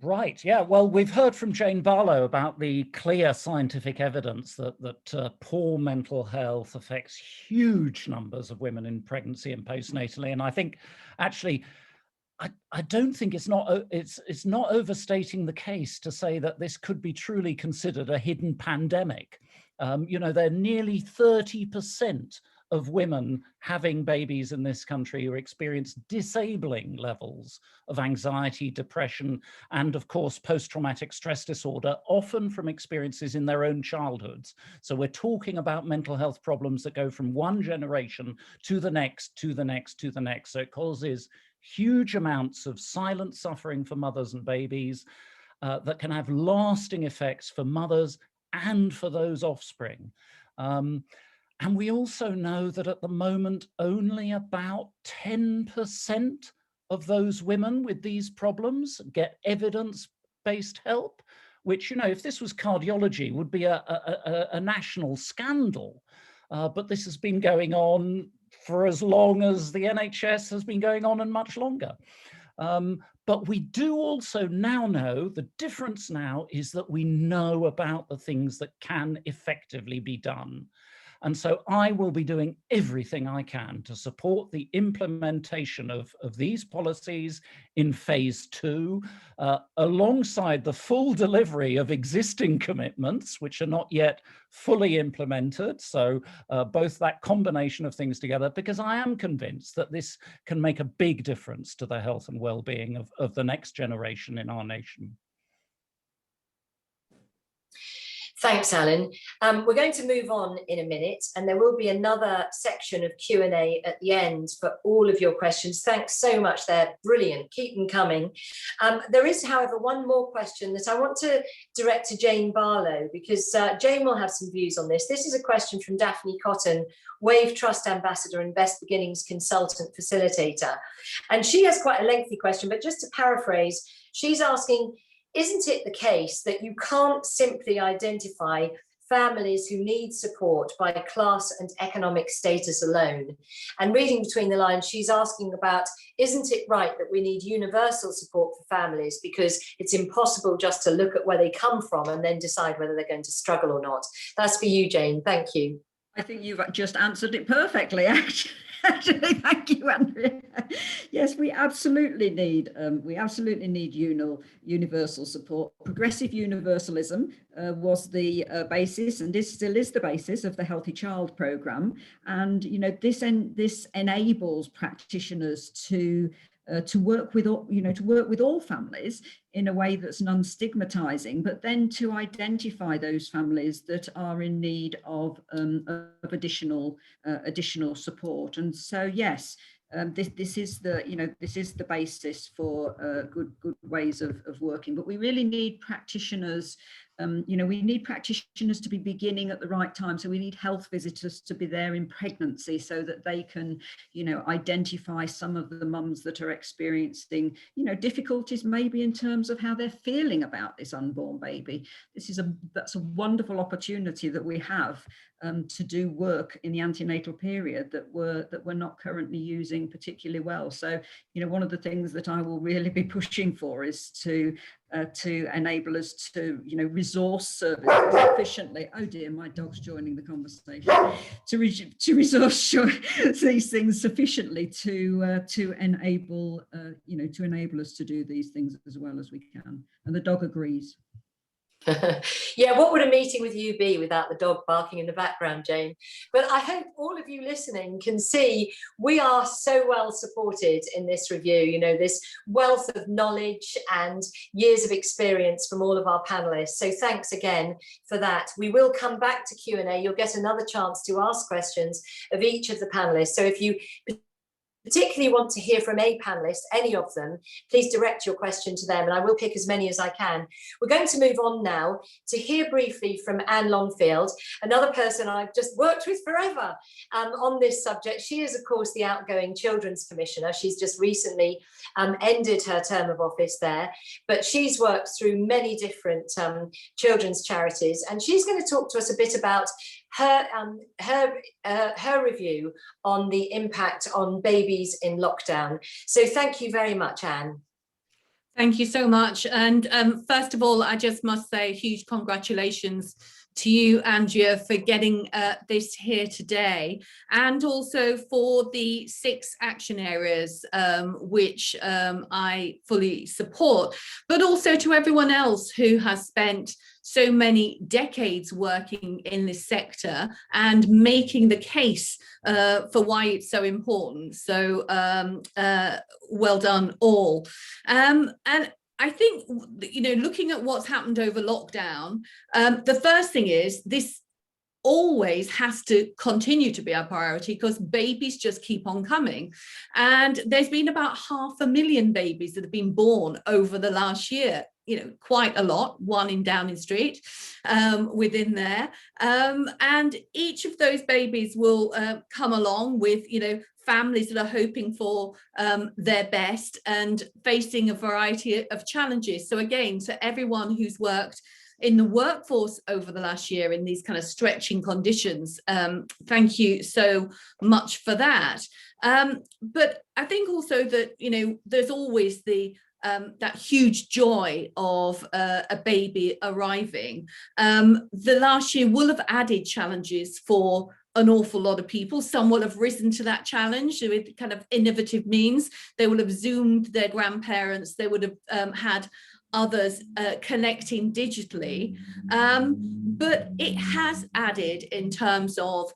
Right, yeah, well, we've heard from Jane Barlow about the clear scientific evidence that poor mental health affects huge numbers of women in pregnancy and postnatally. And I think actually, I don't think it's not overstating the case to say that this could be truly considered a hidden pandemic. You know, there are nearly 30% of women having babies in this country who experience disabling levels of anxiety, depression, and of course, post-traumatic stress disorder, often from experiences in their own childhoods. So we're talking about mental health problems that go from one generation to the next, to the next, to the next. So it causes huge amounts of silent suffering for mothers and babies that can have lasting effects for mothers and for those offspring. And we also know that at the moment, only about 10% of those women with these problems get evidence-based help, which, you know, if this was cardiology, would be a national scandal. But this has been going on for as long as the NHS has been going on and much longer. But we do also now know, the difference now is that we know about the things that can effectively be done. And so I will be doing everything I can to support the implementation of these policies in phase 2, alongside the full delivery of existing commitments, which are not yet fully implemented. So both that combination of things together, because I am convinced that this can make a big difference to the health and well-being of the next generation in our nation. Thanks, Alan. We're going to move on in a minute, and there will be another section of Q&A at the end for all of your questions. Thanks so much, they're brilliant. Keep them coming. There is, however, one more question that I want to direct to Jane Barlow, because Jane will have some views on this. This is a question from Daphne Cotton, Wave Trust Ambassador and Best Beginnings Consultant Facilitator. And she has quite a lengthy question, but just to paraphrase, she's asking, isn't it the case that you can't simply identify families who need support by class and economic status alone? And reading between the lines, she's asking about, isn't it right that we need universal support for families, because it's impossible just to look at where they come from and then decide whether they're going to struggle or not? That's for you, Jane. Thank you. I think you've just answered it perfectly, actually. Thank you, Andrea. Yes, we absolutely need universal support. Progressive universalism was the basis, and this still is the basis of the Healthy Child programme. And you know, this enables practitioners to work with all families in a way that's non-stigmatizing, but then to identify those families that are in need of additional support. And so, yes, this is the basis for good ways of working. But we really need practitioners. We need practitioners to be beginning at the right time. So we need health visitors to be there in pregnancy so that they can, identify some of the mums that are experiencing, difficulties maybe in terms of how they're feeling about this unborn baby. That's a wonderful opportunity that we have to do work in the antenatal period that we're not currently using particularly well. So, one of the things that I will really be pushing for is to to enable us to, resource services efficiently. Oh dear, my dog's joining the conversation. To resource these things sufficiently to enable, to enable us to do these things as well as we can. And the dog agrees. Yeah, what would a meeting with you be without the dog barking in the background, Jane? But I hope all of you listening can see we are so well supported in this review, this wealth of knowledge and years of experience from all of our panelists. So thanks again for that. We will come back to Q&A. You'll get another chance to ask questions of each of the panelists. So if you particularly want to hear from a panelist, any of them, please direct your question to them and I will pick as many as I can. We're going to move on now to hear briefly from Anne Longfield, another person I've just worked with forever on this subject. She is, of course, the outgoing Children's Commissioner. She's just recently ended her term of office there, but she's worked through many different children's charities, and she's going to talk to us a bit about her review on the impact on babies in lockdown. So thank you very much, Anne. Thank you so much. And first of all, I just must say huge congratulations to you, Andrea, for getting this here today, and also for the 6 action areas, which I fully support, but also to everyone else who has spent so many decades working in this sector and making the case for why it's so important. So well done all. And I think, looking at what's happened over lockdown, the first thing is this always has to continue to be our priority because babies just keep on coming. And there's been about 500,000 babies that have been born over the last year. Quite a lot, 1 in Downing Street within there. And each of those babies will come along with, families that are hoping for their best and facing a variety of challenges. So again, to everyone who's worked in the workforce over the last year in these kind of stretching conditions, thank you so much for that. But I think also that, there's always that huge joy of a baby arriving. The last year will have added challenges for an awful lot of people. Some will have risen to that challenge with kind of innovative means. They will have Zoomed their grandparents. They would have had others connecting digitally. But it has added in terms of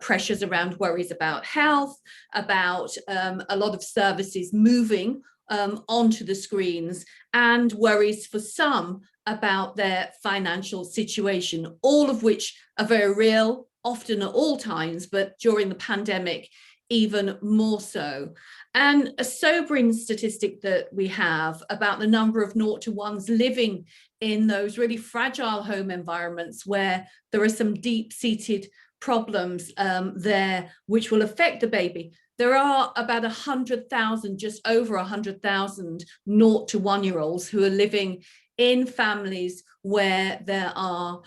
pressures around worries about health, about a lot of services moving onto the screens, and worries for some about their financial situation, all of which are very real, often at all times, but during the pandemic, even more so. And a sobering statistic that we have about the number of 0 to 1s living in those really fragile home environments where there are some deep-seated problems there which will affect the baby. There are about 100,000, just over 100,000 0 to 1-year-olds who are living in families where there are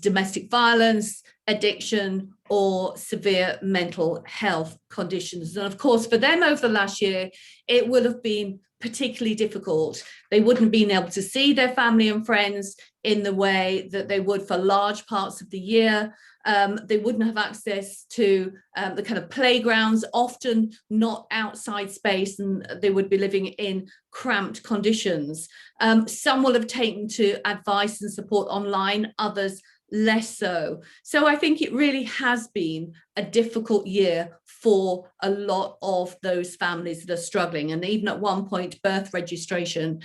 domestic violence, addiction, or severe mental health conditions. And of course, for them over the last year, it would have been particularly difficult. They wouldn't have been able to see their family and friends in the way that they would for large parts of the year. They wouldn't have access to the kind of playgrounds, often not outside space, and they would be living in cramped conditions. Some will have taken to advice and support online, others less so. So I think it really has been a difficult year for a lot of those families that are struggling. And even at one point, birth registration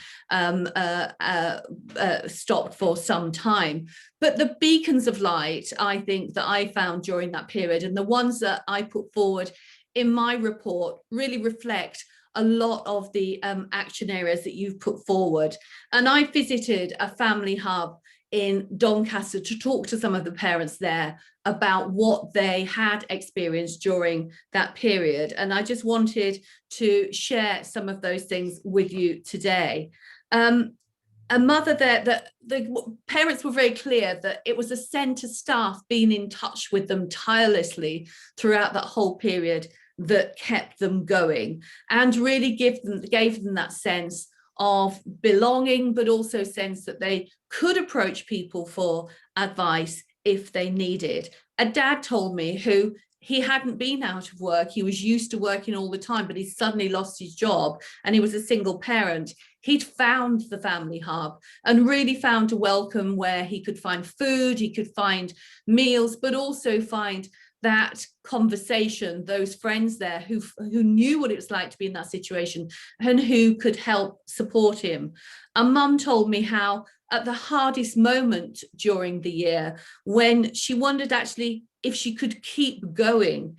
stopped for some time. But the beacons of light, I think, that I found during that period, and the ones that I put forward in my report, really reflect a lot of the action areas that you've put forward. And I visited a family hub in Doncaster to talk to some of the parents there about what they had experienced during that period. And I just wanted to share some of those things with you today. A mother there, the parents were very clear that it was the centre staff being in touch with them tirelessly throughout that whole period that kept them going and really gave them that sense of belonging, but also sense that they could approach people for advice if they needed. A dad told me who he hadn't been out of work. He was used to working all the time, but he suddenly lost his job and he was a single parent. He'd found the family hub and really found a welcome where he could find food, he could find meals, but also find that conversation, those friends there who knew what it was like to be in that situation and who could help support him. And Mum told me how at the hardest moment during the year, when she wondered actually if she could keep going,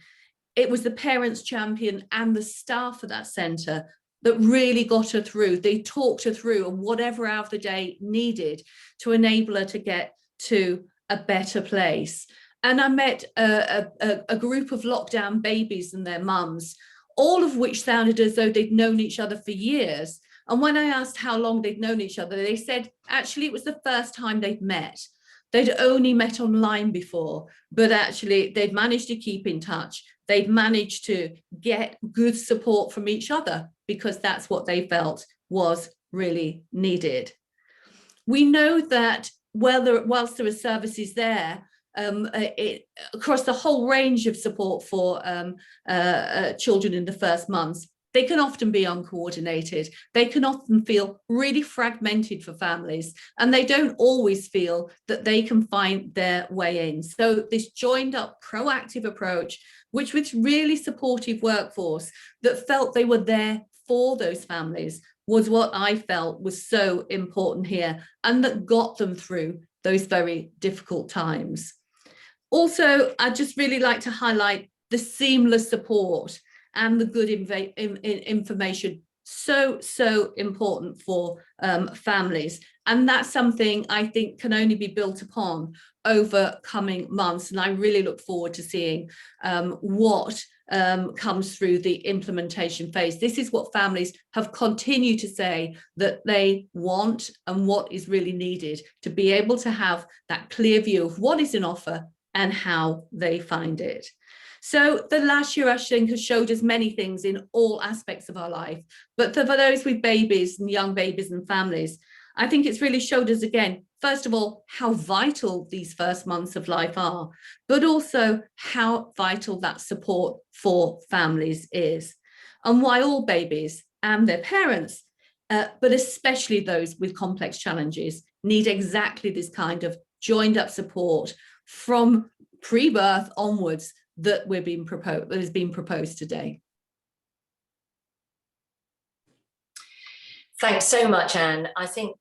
it was the Parents Champion and the staff at that centre that really got her through. They talked her through whatever hour of the day needed to enable her to get to a better place. And I met a group of lockdown babies and their mums, all of which sounded as though they'd known each other for years. And when I asked how long they'd known each other, they said, actually, it was the first time they'd met. They'd only met online before, but actually they'd managed to keep in touch. They'd managed to get good support from each other because that's what they felt was really needed. We know that whilst there are services there, across the whole range of support for children in the first months, they can often be uncoordinated. They can often feel really fragmented for families, and they don't always feel that they can find their way in. So this joined up proactive approach, which was really supportive workforce that felt they were there for those families, was what I felt was so important here, and that got them through those very difficult times. Also, I'd just really like to highlight the seamless support and the good information, so important for families. And that's something I think can only be built upon over coming months. And I really look forward to seeing what comes through the implementation phase. This is what families have continued to say that they want and what is really needed to be able to have that clear view of what is in offer and how they find it. So the last year, I think, has showed us many things in all aspects of our life. But for those with babies and young babies and families, I think it's really showed us again, first of all, how vital these first months of life are, but also how vital that support for families is, and why all babies and their parents, but especially those with complex challenges, need exactly this kind of joined up support from pre-birth onwards that is being proposed today. Thanks so much, Anne. I think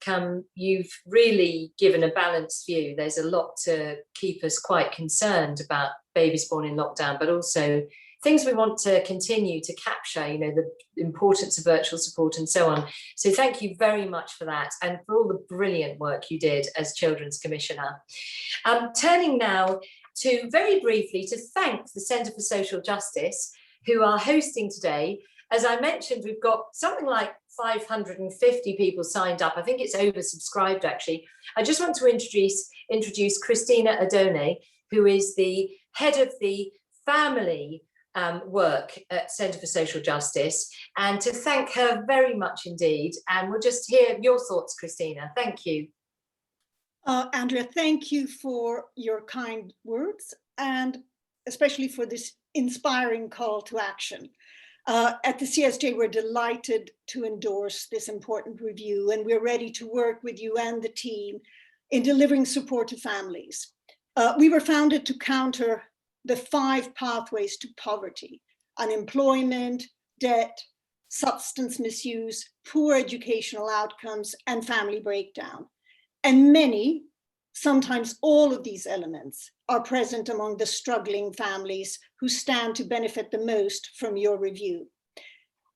you've really given a balanced view. There's a lot to keep us quite concerned about babies born in lockdown, but also things we want to continue to capture, you know, the importance of virtual support and so on. So thank you very much for that and for all the brilliant work you did as Children's Commissioner. Turning now to very briefly to thank the Centre for Social Justice, who are hosting today. As I mentioned, we've got something like 550 people signed up. I think it's oversubscribed, actually. I just want to introduce Christina Adone, who is the head of the family work at Centre for Social Justice, and to thank her very much indeed. And we'll just hear your thoughts, Christina. Thank you. Andrea, thank you for your kind words, and especially for this inspiring call to action. At the CSJ, we're delighted to endorse this important review, and we're ready to work with you and the team in delivering support to families. We were founded to counter the 5 pathways to poverty: unemployment, debt, substance misuse, poor educational outcomes, and family breakdown. And many, sometimes all of these elements are present among the struggling families who stand to benefit the most from your review.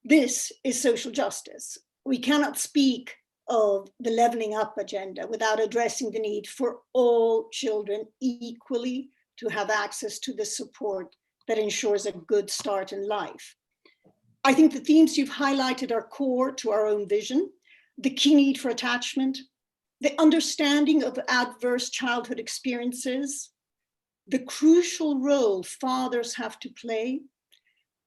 This is social justice. We cannot speak of the levelling up agenda without addressing the need for all children equally to have access to the support that ensures a good start in life. I think the themes you've highlighted are core to our own vision: the key need for attachment, the understanding of adverse childhood experiences, the crucial role fathers have to play,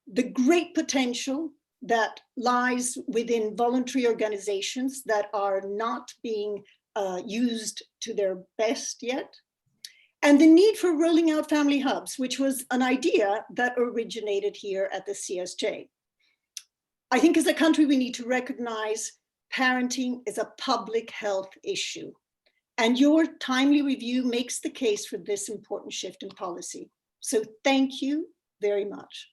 the great potential that lies within voluntary organizations that are not being used to their best yet, and the need for rolling out family hubs, which was an idea that originated here at the CSJ. I think as a country, we need to recognize parenting is a public health issue, and your timely review makes the case for this important shift in policy. So thank you very much.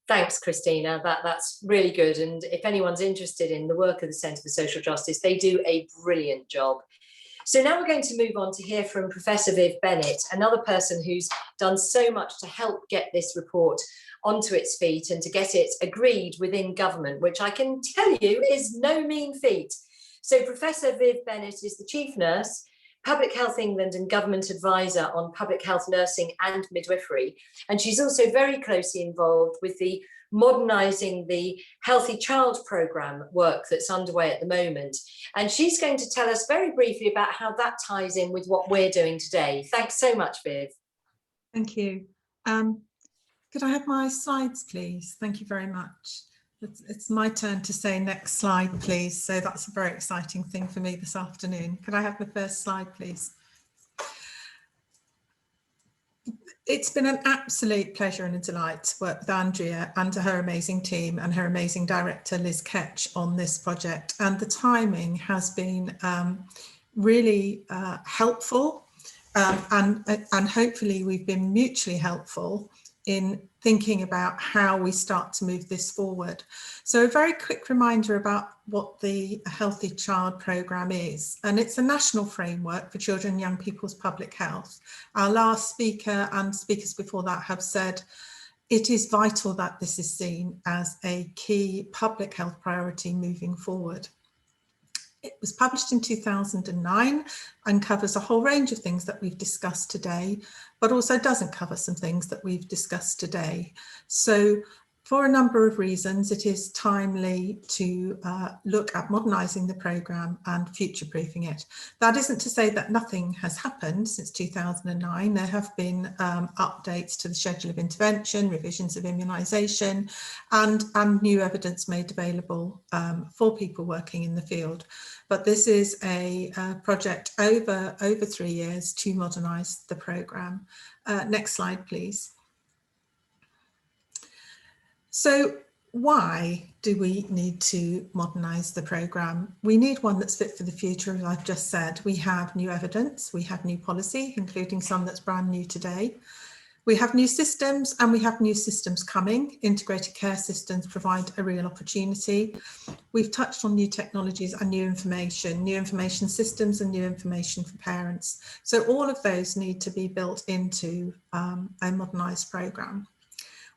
Thanks, Christina. That's really good. And if anyone's interested in the work of the Centre for Social Justice, they do a brilliant job. So now we're going to move on to hear from Professor Viv Bennett, another person who's done so much to help get this report onto its feet and to get it agreed within government, which I can tell you is no mean feat. So Professor Viv Bennett is the Chief Nurse, Public Health England and Government Advisor on Public Health Nursing and Midwifery. And she's also very closely involved with the modernising the Healthy Child programme work that's underway at the moment. And she's going to tell us very briefly about how that ties in with what we're doing today. Thanks so much, Viv. Thank you. Could I have my slides, please? Thank you very much. It's my turn to say next slide, please. So that's a very exciting thing for me this afternoon. Could I have the first slide, please? It's been an absolute pleasure and a delight to work with Andrea and her amazing team and her amazing director, Liz Ketch, on this project. And the timing has been really helpful, and hopefully we've been mutually helpful in thinking about how we start to move this forward. So a very quick reminder about what the Healthy Child programme is, and it's a national framework for children and young people's public health. Our last speaker and speakers before that have said it is vital that this is seen as a key public health priority moving forward. It was published in 2009 and covers a whole range of things that we've discussed today, but also doesn't cover some things that we've discussed today. So for a number of reasons, it is timely to look at modernising the programme and future-proofing it. That isn't to say that nothing has happened since 2009. There have been updates to the schedule of intervention, revisions of immunisation, and new evidence made available for people working in the field. But this is a project over 3 years to modernise the programme. Next slide, please. So why do we need to modernise the programme? We need one that's fit for the future, as I've just said. We have new evidence, we have new policy, including some that's brand new today. We have new systems, and we have new systems coming. Integrated care systems provide a real opportunity. We've touched on new technologies and new information systems and new information for parents. So all of those need to be built into a modernised programme.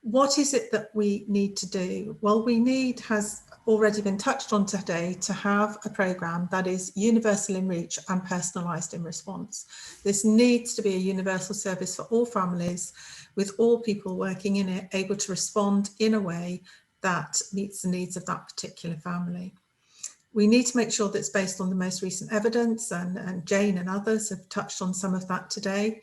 What is it that we need to do? Well, we need, has already been touched on today, to have a programme that is universal in reach and personalised in response. This needs to be a universal service for all families, with all people working in it able to respond in a way that meets the needs of that particular family. We need to make sure that it's based on the most recent evidence, and Jane and others have touched on some of that today.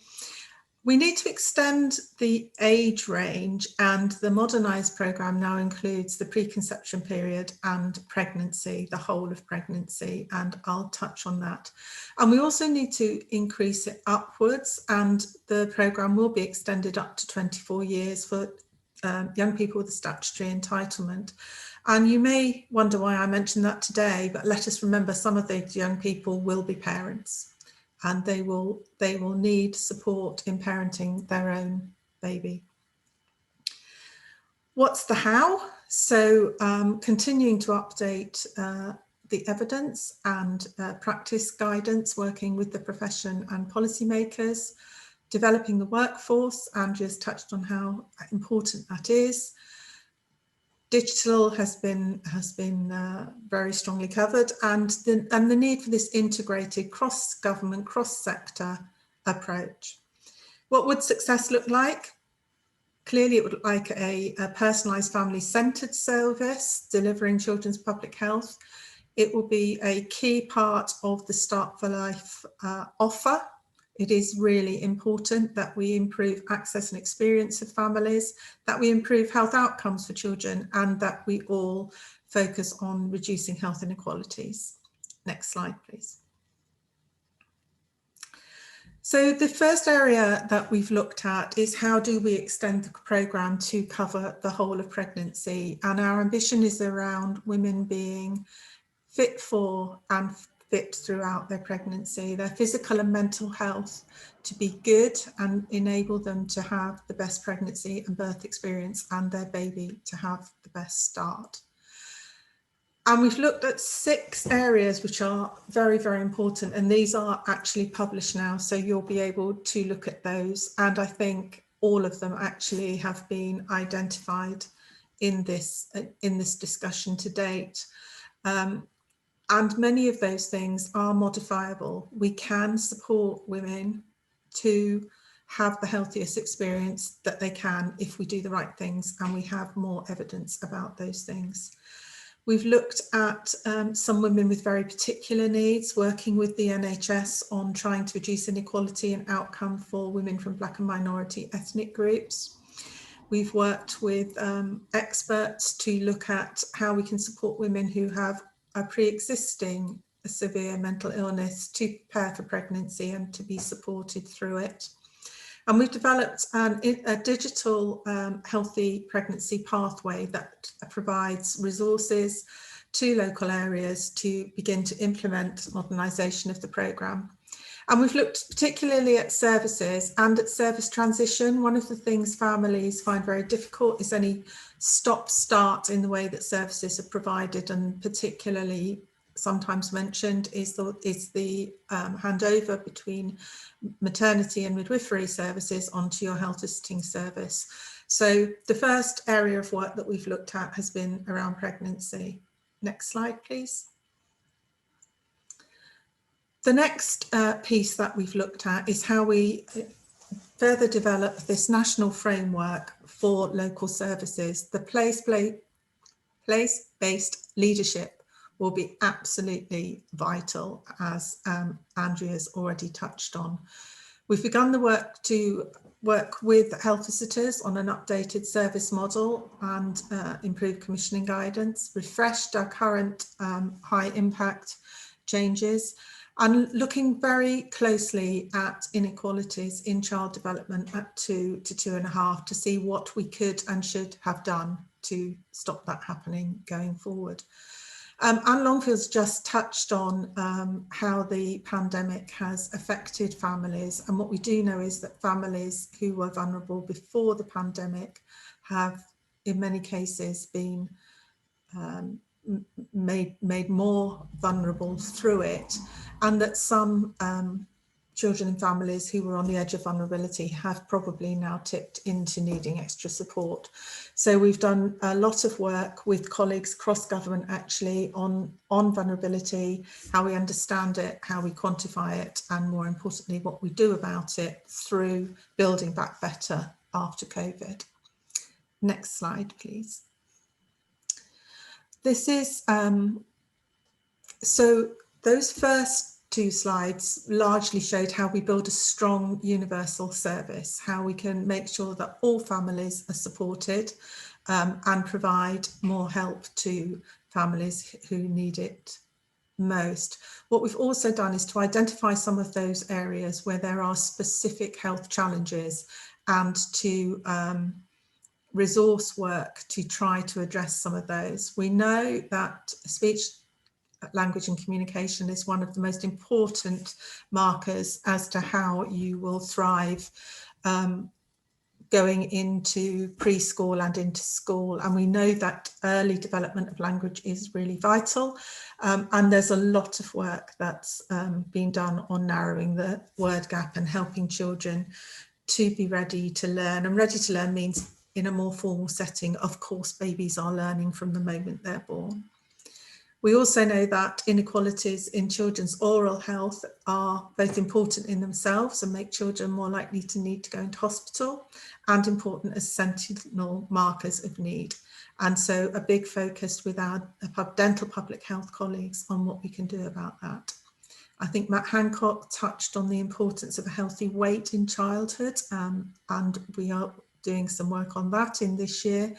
We need to extend the age range, and the modernised programme now includes the preconception period and pregnancy, the whole of pregnancy, and I'll touch on that. And we also need to increase it upwards, and the programme will be extended up to 24 years for young people with a statutory entitlement. And you may wonder why I mentioned that today, but let us remember some of these young people will be parents, and they will need support in parenting their own baby. What's the how? So continuing to update the evidence and practice guidance, working with the profession and policymakers, developing the workforce. Andrea's touched on how important that is. Digital has been very strongly covered, and the need for this integrated cross-government, cross-sector approach. What would success look like? Clearly, it would look like a personalised, family-centred service delivering children's public health. It will be a key part of the Start for Life offer. It is really important that we improve access and experience of families, that we improve health outcomes for children, and that we all focus on reducing health inequalities. Next slide, please. So the first area that we've looked at is how do we extend the programme to cover the whole of pregnancy, and our ambition is around women being fit for and fit throughout their pregnancy, their physical and mental health to be good and enable them to have the best pregnancy and birth experience, and their baby to have the best start. And we've looked at 6 areas which are very, very important, and these are actually published now, so you'll be able to look at those. And I think all of them actually have been identified in this discussion to date. And many of those things are modifiable. We can support women to have the healthiest experience that they can if we do the right things, and we have more evidence about those things. We've looked at some women with very particular needs, working with the NHS on trying to reduce inequality and outcome for women from Black and minority ethnic groups. We've worked with experts to look at how we can support women who have a pre-existing severe mental illness to prepare for pregnancy and to be supported through it. And we've developed a digital healthy pregnancy pathway that provides resources to local areas to begin to implement modernisation of the programme. And we've looked particularly at services and at service transition. One of the things families find very difficult is any stop-start in the way that services are provided, and particularly sometimes mentioned is the handover between maternity and midwifery services onto your health visiting service. So the first area of work that we've looked at has been around pregnancy. Next slide, please. The next piece that we've looked at is how we further develop this national framework for local services. The place-based leadership will be absolutely vital, as Andrea's already touched on. We've begun the work to work with health visitors on an updated service model and improved commissioning guidance, refreshed our current high impact changes, and looking very closely at inequalities in child development at 2 to 2.5 to see what we could and should have done to stop that happening going forward. And Longfield's just touched on how the pandemic has affected families. And what we do know is that families who were vulnerable before the pandemic have, in many cases, been made more vulnerable through it, and that some children and families who were on the edge of vulnerability have probably now tipped into needing extra support. So we've done a lot of work with colleagues across government actually on vulnerability, how we understand it, how we quantify it, and more importantly, what we do about it through building back better after COVID. Next slide, please. This is, so those first 2 slides largely showed how we build a strong universal service, how we can make sure that all families are supported and provide more help to families who need it most. What we've also done is to identify some of those areas where there are specific health challenges and to resource work to try to address some of those. We know that speech, language and communication is one of the most important markers as to how you will thrive going into preschool and into school. And we know that early development of language is really vital. And there's a lot of work that's been done on narrowing the word gap and helping children to be ready to learn. And ready to learn means in a more formal setting. Of course, babies are learning from the moment they're born. We also know that inequalities in children's oral health are both important in themselves and make children more likely to need to go into hospital, and important as sentinel markers of need. And so a big focus with our dental public health colleagues on what we can do about that. I think Matt Hancock touched on the importance of a healthy weight in childhood, and we are doing some work on that in this year.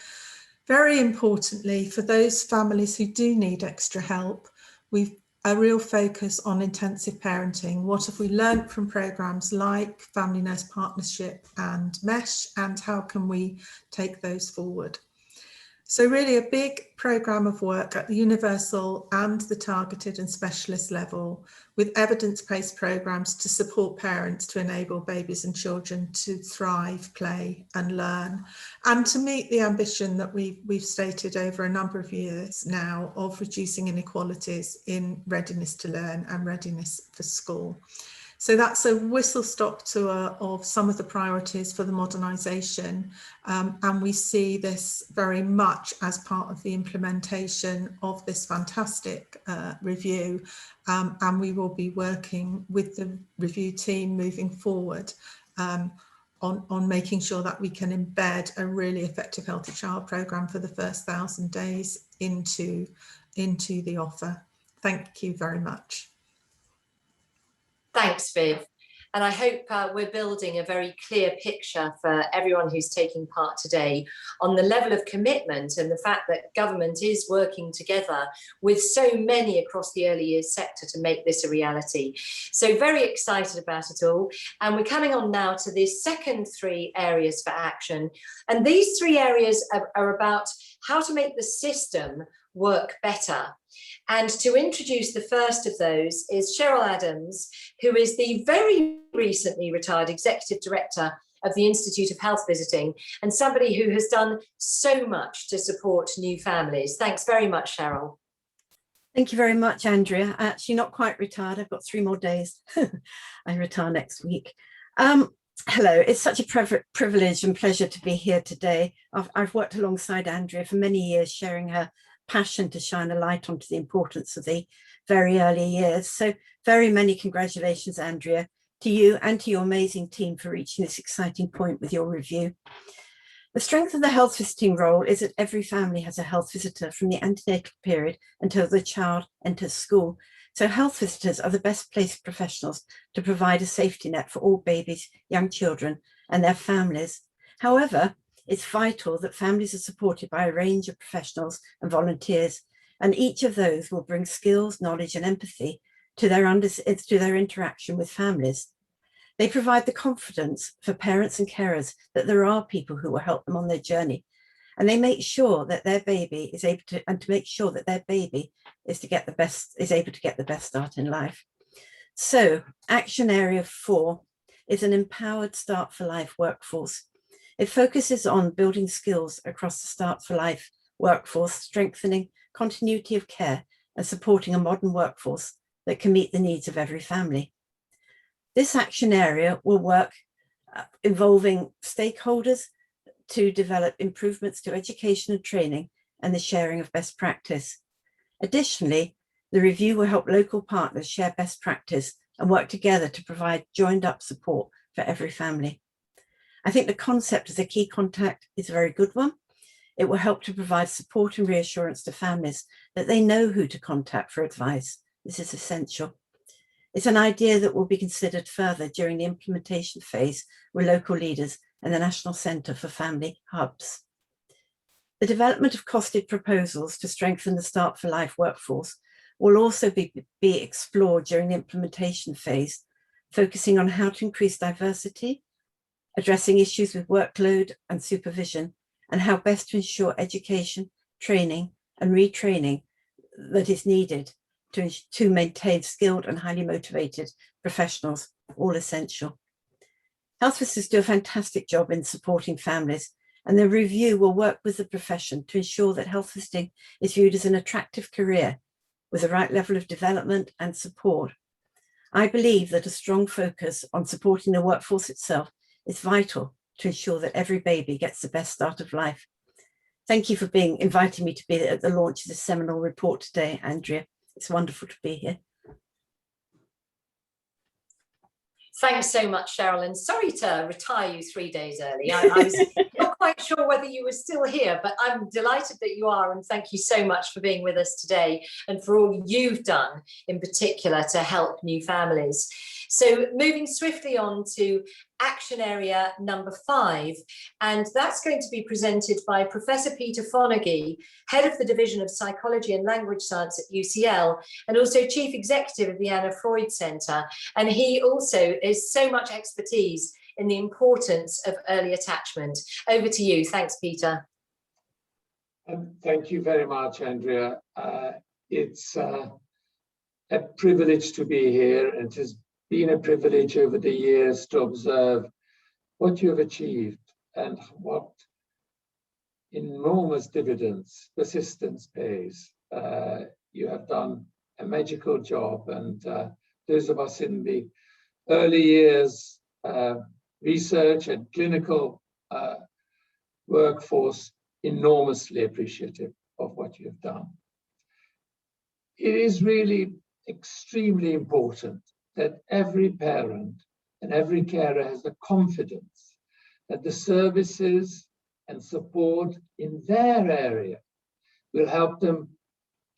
Very importantly, for those families who do need extra help, we've a real focus on intensive parenting. What have we learned from programs like Family Nurse Partnership and MESH, and how can we take those forward? So really a big programme of work at the universal and the targeted and specialist level, with evidence-based programmes to support parents to enable babies and children to thrive, play and learn, and to meet the ambition that we've stated over a number of years now of reducing inequalities in readiness to learn and readiness for school. So that's a whistle-stop tour of some of the priorities for the modernisation, and we see this very much as part of the implementation of this fantastic review, and we will be working with the review team moving forward on making sure that we can embed a really effective Healthy Child programme for the first 1,000 days into the offer. Thank you very much. Thanks, Viv. And I hope we're building a very clear picture for everyone who's taking part today on the level of commitment and the fact that government is working together with so many across the early years sector to make this a reality. So very excited about it all. And we're coming on now to the second 3 areas for action. And these 3 areas are about how to make the system work better. And to introduce the first of those is Cheryl Adams, who is the very recently retired Executive Director of the Institute of Health Visiting, and somebody who has done so much to support new families. Thanks very much, Cheryl. Thank you very much, Andrea. Actually, not quite retired. I've got 3 more days. I retire next week. Hello, it's such a privilege and pleasure to be here today. I've worked alongside Andrea for many years, sharing her passion to shine a light onto the importance of the very early years. So very many congratulations, Andrea, to you and to your amazing team for reaching this exciting point with your review. The strength of the health visiting role is that every family has a health visitor from the antenatal period until the child enters school. So health visitors are the best placed professionals to provide a safety net for all babies, young children and their families. However, it's vital that families are supported by a range of professionals and volunteers, and each of those will bring skills, knowledge and empathy to their interaction with families. They provide the confidence for parents and carers that there are people who will help them on their journey, and they make sure that their baby is able to, and to make sure that their baby is able to get the best start in life. So action area 4 is an empowered Start for Life workforce. It focuses on building skills across the Start for Life workforce, strengthening continuity of care and supporting a modern workforce that can meet the needs of every family. This action area will work involving stakeholders to develop improvements to education and training and the sharing of best practice. Additionally, the review will help local partners share best practice and work together to provide joined up support for every family. I think the concept of the key contact is a very good one. It will help to provide support and reassurance to families that they know who to contact for advice. This is essential. It's an idea that will be considered further during the implementation phase with local leaders and the National Centre for Family Hubs. The development of costed proposals to strengthen the Start for Life workforce will also be explored during the implementation phase, focusing on how to increase diversity, addressing issues with workload and supervision, and how best to ensure education, training and retraining that is needed to maintain skilled and highly motivated professionals, all essential. Health visitors do a fantastic job in supporting families, and the review will work with the profession to ensure that health visiting is viewed as an attractive career with the right level of development and support. I believe that a strong focus on supporting the workforce itself is vital to ensure that every baby gets the best start of life. Thank you for inviting me to be at the launch of this seminal report today, Andrea. It's wonderful to be here. Thanks so much, Cheryl, and sorry to retire you 3 days early. I was not quite sure whether you were still here, but I'm delighted that you are, and thank you so much for being with us today and for all you've done in particular to help new families. So moving swiftly on to action area number 5, and that's going to be presented by Professor Peter Fonagy, Head of the Division of Psychology and Language Science at UCL, and also Chief Executive of the Anna Freud Centre. And he also has so much expertise in the importance of early attachment. Over to you. Thanks, Peter. Thank you very much, Andrea. It's a privilege to be here, and it has been a privilege over the years to observe what you have achieved and what enormous dividends persistence pays. You have done a magical job, and those of us in the early years research and clinical workforce enormously appreciative of what you have done. It is really extremely important that every parent and every carer has the confidence that the services and support in their area will help them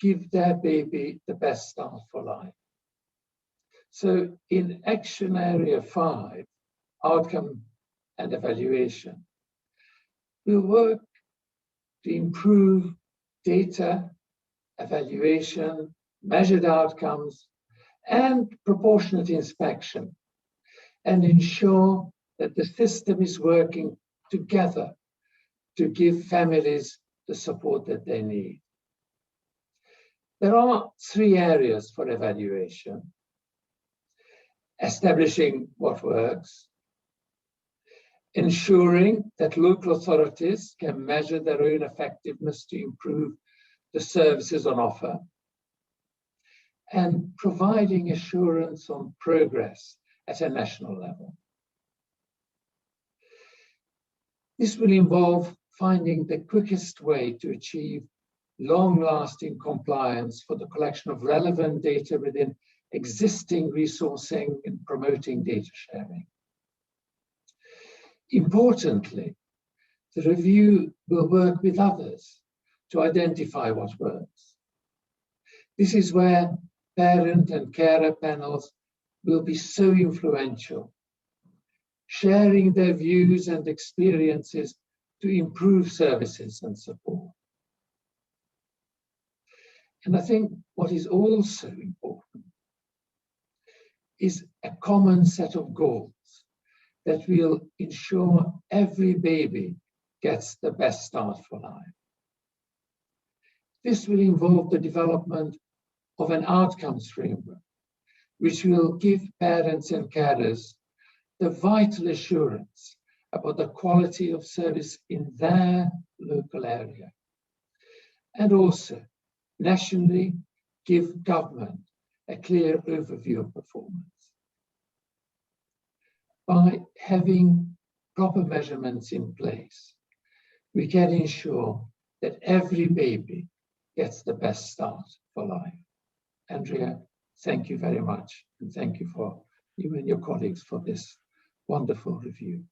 give their baby the best start for life. So in action area 5, outcome and evaluation, we'll work to improve data, evaluation, measured outcomes, and proportionate inspection, and ensure that the system is working together to give families the support that they need. There are 3 areas for evaluation: establishing what works, ensuring that local authorities can measure their own effectiveness to improve the services on offer, and providing assurance on progress at a national level. This will involve finding the quickest way to achieve long-lasting compliance for the collection of relevant data within existing resourcing and promoting data sharing. Importantly, the review will work with others to identify what works. This is where parent and carer panels will be so influential, sharing their views and experiences to improve services and support. And I think what is also important is a common set of goals that will ensure every baby gets the best start for life. This will involve the development of an outcomes framework, which will give parents and carers the vital assurance about the quality of service in their local area, and also nationally give government a clear overview of performance. By having proper measurements in place, we can ensure that every baby gets the best start for life. Andrea, thank you very much, and thank you for you and your colleagues for this wonderful review.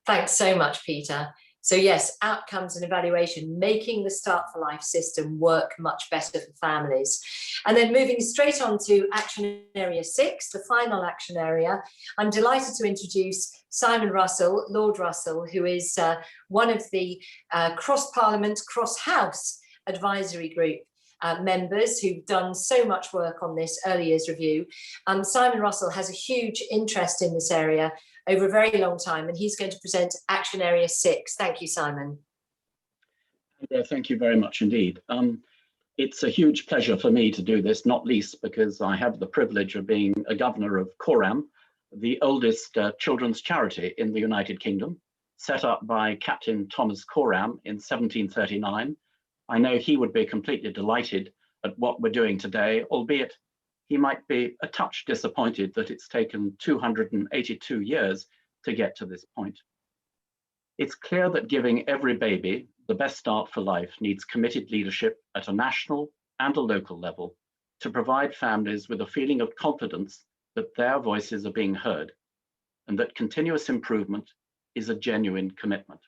Thanks so much, Peter. So yes, outcomes and evaluation, making the Start for Life system work much better for families. And then moving straight on to action area 6, the final action area, I'm delighted to introduce Simon Russell, Lord Russell, who is one of the cross-parliament, cross-house advisory group members who've done so much work on this early years review. Simon Russell has a huge interest in this area over a very long time, and he's going to present action area 6. Thank you, Simon. Thank you very much indeed. It's a huge pleasure for me to do this, not least because I have the privilege of being a governor of Coram, the oldest children's charity in the United Kingdom, set up by Captain Thomas Coram in 1739. I know he would be completely delighted at what we're doing today, albeit he might be a touch disappointed that it's taken 282 years to get to this point. It's clear that giving every baby the best start for life needs committed leadership at a national and a local level to provide families with a feeling of confidence that their voices are being heard and that continuous improvement is a genuine commitment.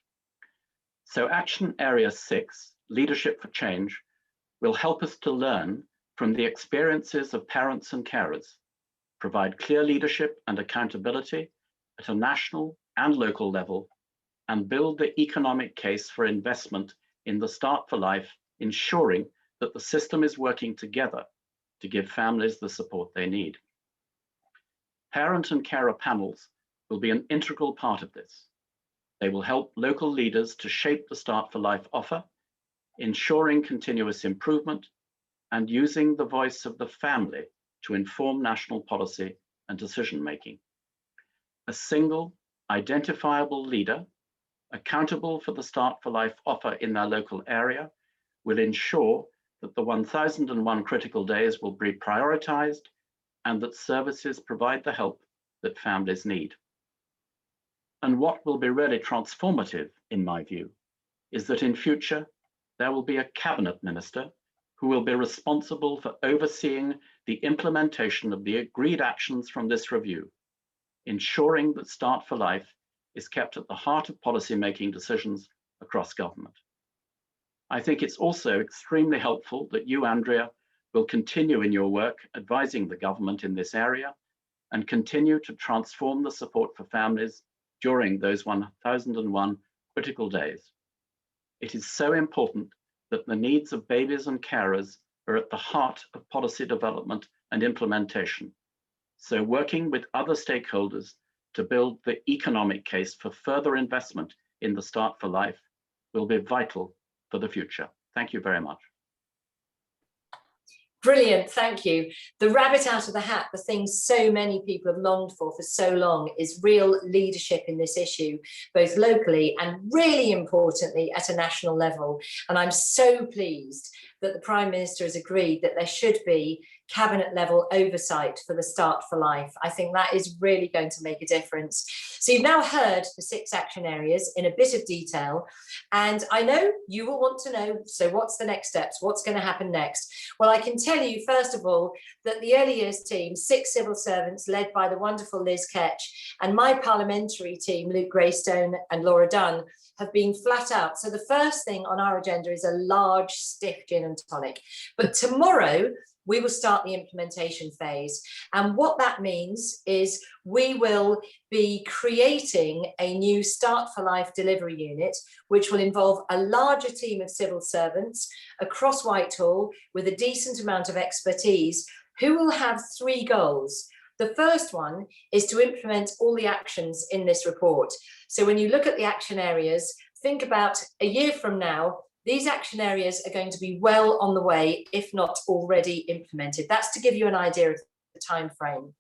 So Action Area 6, Leadership for Change, will help us to learn from the experiences of parents and carers, provide clear leadership and accountability at a national and local level, and build the economic case for investment in the Start for Life, ensuring that the system is working together to give families the support they need. Parent and carer panels will be an integral part of this. They will help local leaders to shape the Start for Life offer, ensuring continuous improvement and using the voice of the family to inform national policy and decision-making. A single, identifiable leader, accountable for the Start for Life offer in their local area, will ensure that the 1001 critical days will be prioritized and that services provide the help that families need. And what will be really transformative, in my view, is that in future, there will be a cabinet minister who will be responsible for overseeing the implementation of the agreed actions from this review, ensuring that Start for Life is kept at the heart of policy-making decisions across government. I think it's also extremely helpful that you, Andrea, will continue in your work advising the government in this area and continue to transform the support for families during those 1001 critical days. It is so important that the needs of babies and carers are at the heart of policy development and implementation. So working with other stakeholders to build the economic case for further investment in the Start for Life will be vital for the future. Thank you very much. Brilliant, thank you. The rabbit out of the hat, the thing so many people have longed for so long, is real leadership in this issue, both locally and really importantly at a national level. And I'm so pleased that the Prime Minister has agreed that there should be cabinet level oversight for the Start for Life. I think that is really going to make a difference. So you've now heard the 6 action areas in a bit of detail, and I know you will want to know, so what's the next steps? What's going to happen next? Well, I can tell you, first of all, that the early years team, 6 civil servants led by the wonderful Liz Ketch, and my parliamentary team, Luke Greystone and Laura Dunn, have been flat out. So the first thing on our agenda is a large, stiff gin and tonic. But tomorrow, we will start the implementation phase. And what that means is we will be creating a new Start for Life delivery unit, which will involve a larger team of civil servants across Whitehall with a decent amount of expertise, who will have 3 goals. The first one is to implement all the actions in this report. So when you look at the action areas, think about a year from now, these action areas are going to be well on the way, if not already implemented. That's to give you an idea of the time frame.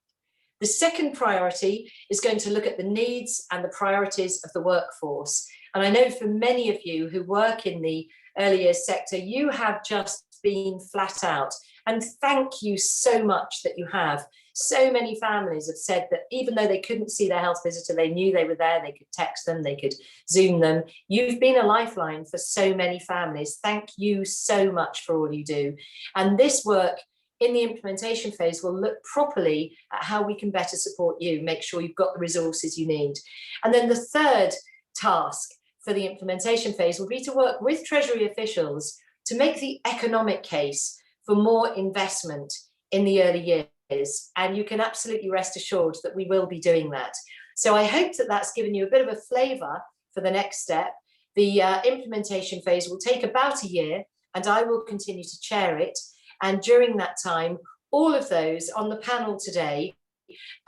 The second priority is going to look at the needs and the priorities of the workforce. And I know for many of you who work in the early years sector, you have just been flat out. And thank you so much that you have. So many families have said that even though they couldn't see their health visitor, they knew they were there, they could text them, they could Zoom them. You've been a lifeline for so many families. Thank you so much for all you do. And this work in the implementation phase will look properly at how we can better support you, make sure you've got the resources you need. And then the third task for the implementation phase will be to work with Treasury officials to make the economic case for more investment in the early years. And you can absolutely rest assured that we will be doing that. So I hope that that's given you a bit of a flavour for the next step. The implementation phase will take about a year, and I will continue to chair it. And during that time, all of those on the panel today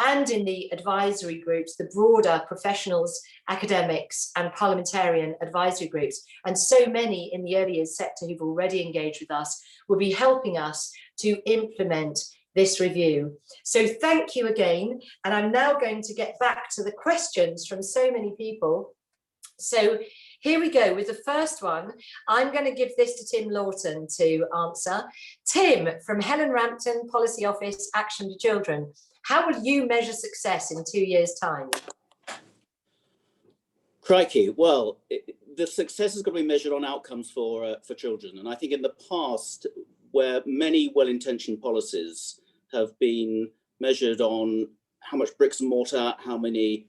and in the advisory groups, the broader professionals, academics and parliamentarian advisory groups, and so many in the early years sector who've already engaged with us, will be helping us to implement this review. So thank you again. And I'm now going to get back to the questions from so many people. So here we go with the first one. I'm going to give this to Tim Lawton to answer. Tim from Helen Rampton Policy Office, Action to Children. How will you measure success in 2 years' time? Crikey, well, the success is going to be measured on outcomes for children. And I think in the past, where many well-intentioned policies have been measured on how much bricks and mortar, how many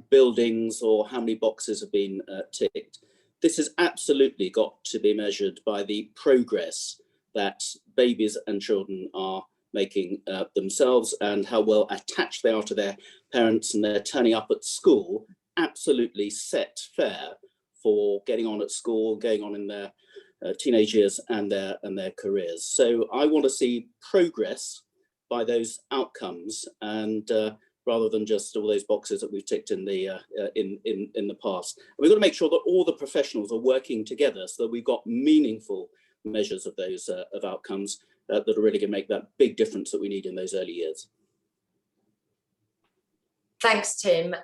buildings, or how many boxes have been ticked. This has absolutely got to be measured by the progress that babies and children are making themselves, and how well attached they are to their parents, and they're turning up at school absolutely set fair for getting on at school, going on in their teenage years and their careers. So I want to see progress by those outcomes, and rather than just all those boxes that we've ticked in the past. And we've got to make sure that all the professionals are working together so that we've got meaningful measures of those of outcomes that are really going to make that big difference that we need in those early years. Thanks, Tim.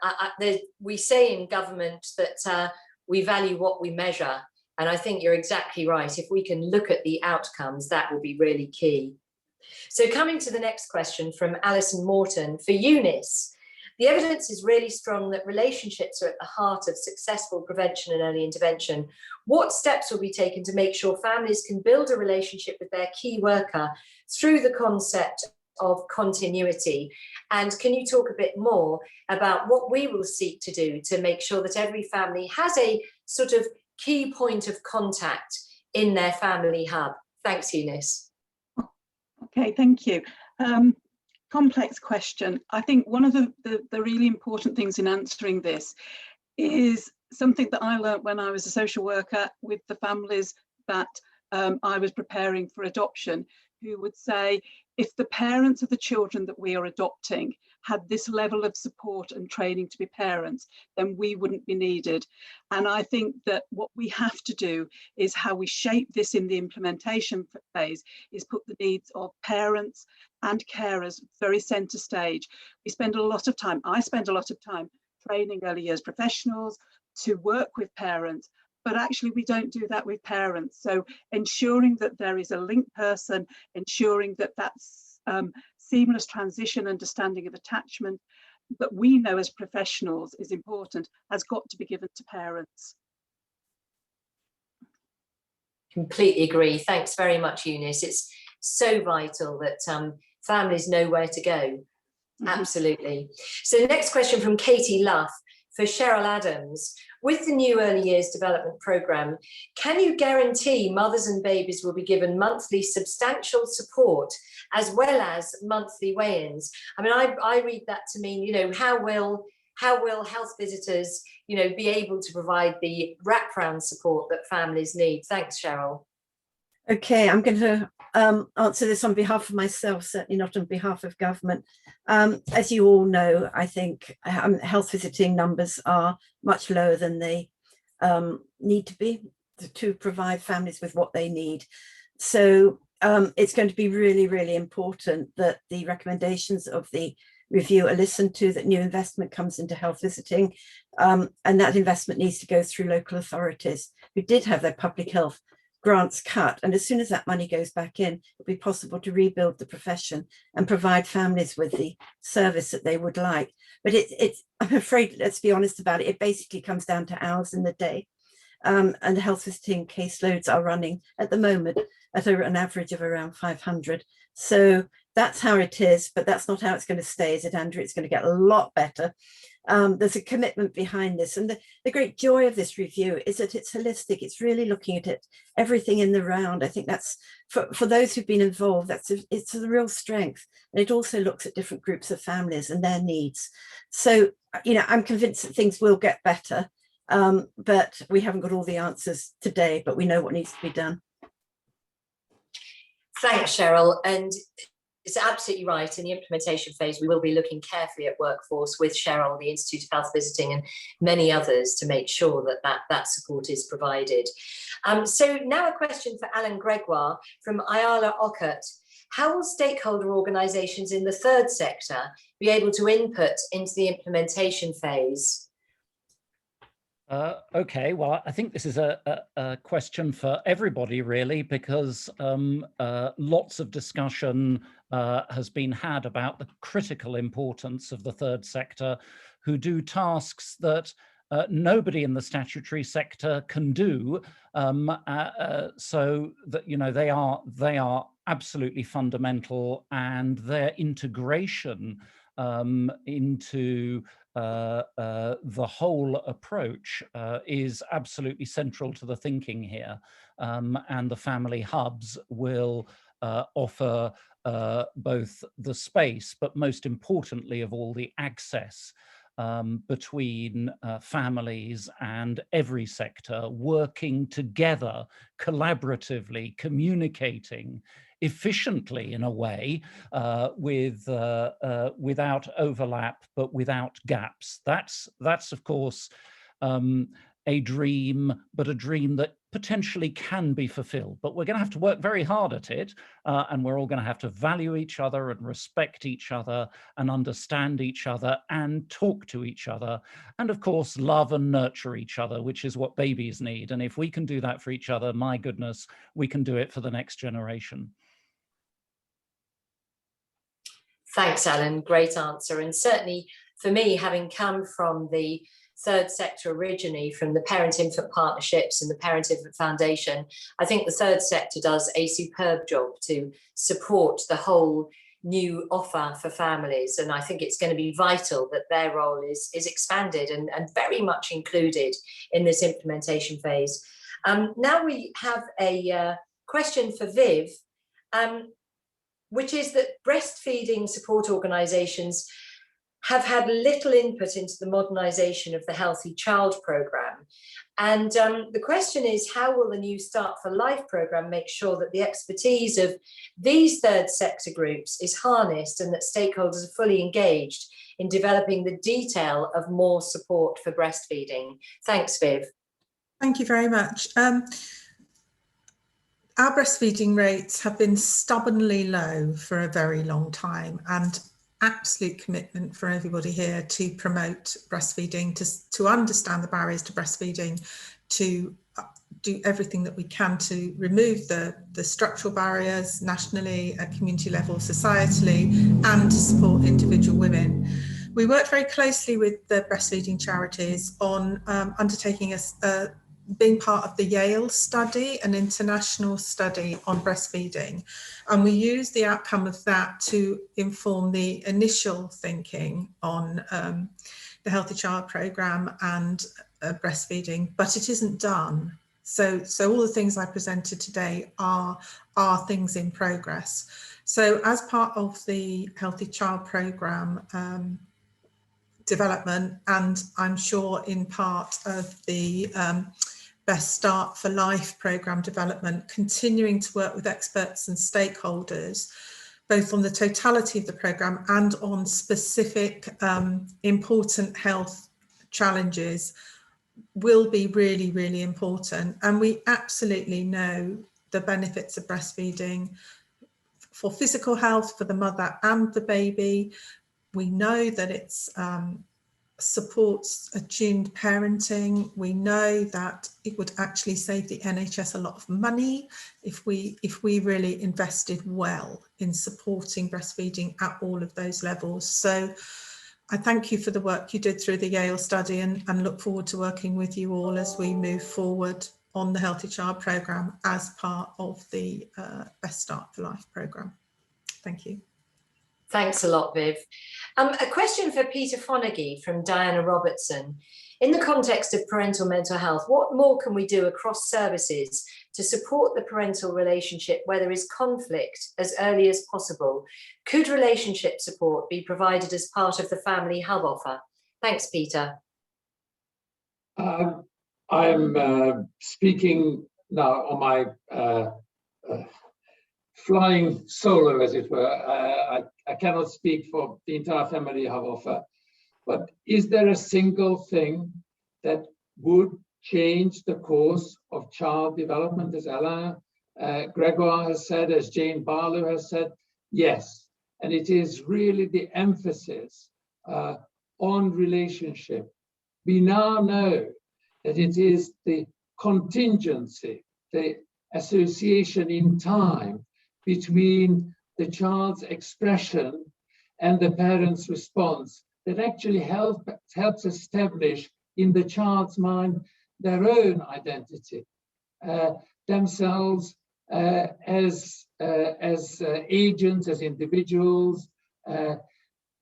We say in government that we value what we measure, and I think you're exactly right. If we can look at the outcomes, that will be really key. So coming to the next question from Alison Morton, for Eunice, the evidence is really strong that relationships are at the heart of successful prevention and early intervention. What steps will be taken to make sure families can build a relationship with their key worker through the concept of continuity? And can you talk a bit more about what we will seek to do to make sure that every family has a sort of key point of contact in their family hub? Thanks, Eunice. Okay, thank you. Complex question. I think one of the really important things in answering this is something that I learned when I was a social worker with the families that I was preparing for adoption, who would say, if the parents of the children that we are adopting had this level of support and training to be parents, then we wouldn't be needed. And I think that what we have to do is how we shape this in the implementation phase is put the needs of parents and carers very centre stage. We spend a lot of time, I spend a lot of time training early years professionals to work with parents, but actually we don't do that with parents. So ensuring that there is a linked person, ensuring that that's seamless transition, understanding of attachment that we know as professionals is important, has got to be given to parents. Completely agree. Thanks very much, Eunice. It's so vital that families know where to go. Mm-hmm. Absolutely. So next question from Katie Luff for Cheryl Adams. With the new early years development programme, can you guarantee mothers and babies will be given monthly substantial support as well as monthly weigh-ins? I mean, I read that to mean, you know, how will health visitors, you know, be able to provide the wraparound support that families need? Thanks, Cheryl. Okay, I'm going to answer this on behalf of myself, certainly not on behalf of government. As you all know, I think health visiting numbers are much lower than they need to be to provide families with what they need. So it's going to be really, really important that the recommendations of the review are listened to, that new investment comes into health visiting, and that investment needs to go through local authorities who did have their public health grants cut, and as soon as that money goes back in, it'll be possible to rebuild the profession and provide families with the service that they would like. But it's I'm afraid, let's be honest about it, it basically comes down to hours in the day, and the health visiting caseloads are running at the moment at an average of around 500. So that's how it is, but that's not how it's going to stay, is it, Andrea? It's going to get a lot better. There's a commitment behind this, and the great joy of this review is that it's holistic. It's really looking at it, everything in the round. I think that's for those who've been involved, it's a real strength, and it also looks at different groups of families and their needs. So, you know, I'm convinced that things will get better, but we haven't got all the answers today, but we know what needs to be done. Thanks, Cheryl. And it's absolutely right. In the implementation phase, we will be looking carefully at workforce with Cheryl, the Institute of Health Visiting, and many others to make sure that support is provided. So now a question for Alan Gregoire from Ayala Ockert. How will stakeholder organisations in the third sector be able to input into the implementation phase? Okay, well, I think this is a question for everybody, really, because lots of discussion has been had about the critical importance of the third sector, who do tasks that nobody in the statutory sector can do, so that, you know, they are absolutely fundamental, and their integration into the whole approach is absolutely central to the thinking here, and the family hubs will offer both the space, but most importantly of all, the access between families and every sector, working together collaboratively, communicating efficiently in a way, without overlap but without gaps. That's of course a dream, but a dream that potentially can be fulfilled. But we're going to have to work very hard at it, and we're all going to have to value each other and respect each other and understand each other and talk to each other, and of course love and nurture each other, which is what babies need. And if we can do that for each other, my goodness, we can do it for the next generation. Thanks, Alan. Great answer. And certainly for me, having come from the third sector originally, from the Parent-Infant Partnerships and the Parent-Infant Foundation, I think the third sector does a superb job to support the whole new offer for families. And I think it's going to be vital that their role is expanded and very much included in this implementation phase. Now we have a question for Viv, which is that breastfeeding support organisations have had little input into the modernisation of the Healthy Child programme. And the question is, how will the new Start for Life programme make sure that the expertise of these third sector groups is harnessed and that stakeholders are fully engaged in developing the detail of more support for breastfeeding? Thanks, Viv. Thank you very much. Our breastfeeding rates have been stubbornly low for a very long time, and absolute commitment for everybody here to promote breastfeeding, to understand the barriers to breastfeeding, to do everything that we can to remove the structural barriers nationally, at community level, societally, and to support individual women. We worked very closely with the breastfeeding charities on undertaking being part of the Yale study, an international study on breastfeeding. And we used the outcome of that to inform the initial thinking on the Healthy Child programme and breastfeeding, but it isn't done. So all the things I presented today are things in progress. So as part of the Healthy Child programme development, and I'm sure in part of the Best Start for Life programme development, continuing to work with experts and stakeholders, both on the totality of the programme and on specific important health challenges, will be really, really important. And we absolutely know the benefits of breastfeeding for physical health, for the mother and the baby. We know that it's supports attuned parenting. We know that it would actually save the NHS a lot of money if we really invested well in supporting breastfeeding at all of those levels. So I thank you for the work you did through the Yale study, and look forward to working with you all as we move forward on the Healthy Child programme as part of the Best Start for Life programme. Thank you. Thanks a lot, Viv. A question for Peter Fonagy from Diana Robertson. In the context of parental mental health, what more can we do across services to support the parental relationship where there is conflict as early as possible? Could relationship support be provided as part of the family hub offer? Thanks, Peter. I'm speaking now on my flying solo, as it were. I cannot speak for the entire family hub offer, but is there a single thing that would change the course of child development, as Alain Gregoire has said, as Jane Barlow has said? Yes, and it is really the emphasis on relationship. We now know that it is the contingency, the association in time between the child's expression and the parent's response that actually helps establish in the child's mind their own identity, themselves as agents, as individuals,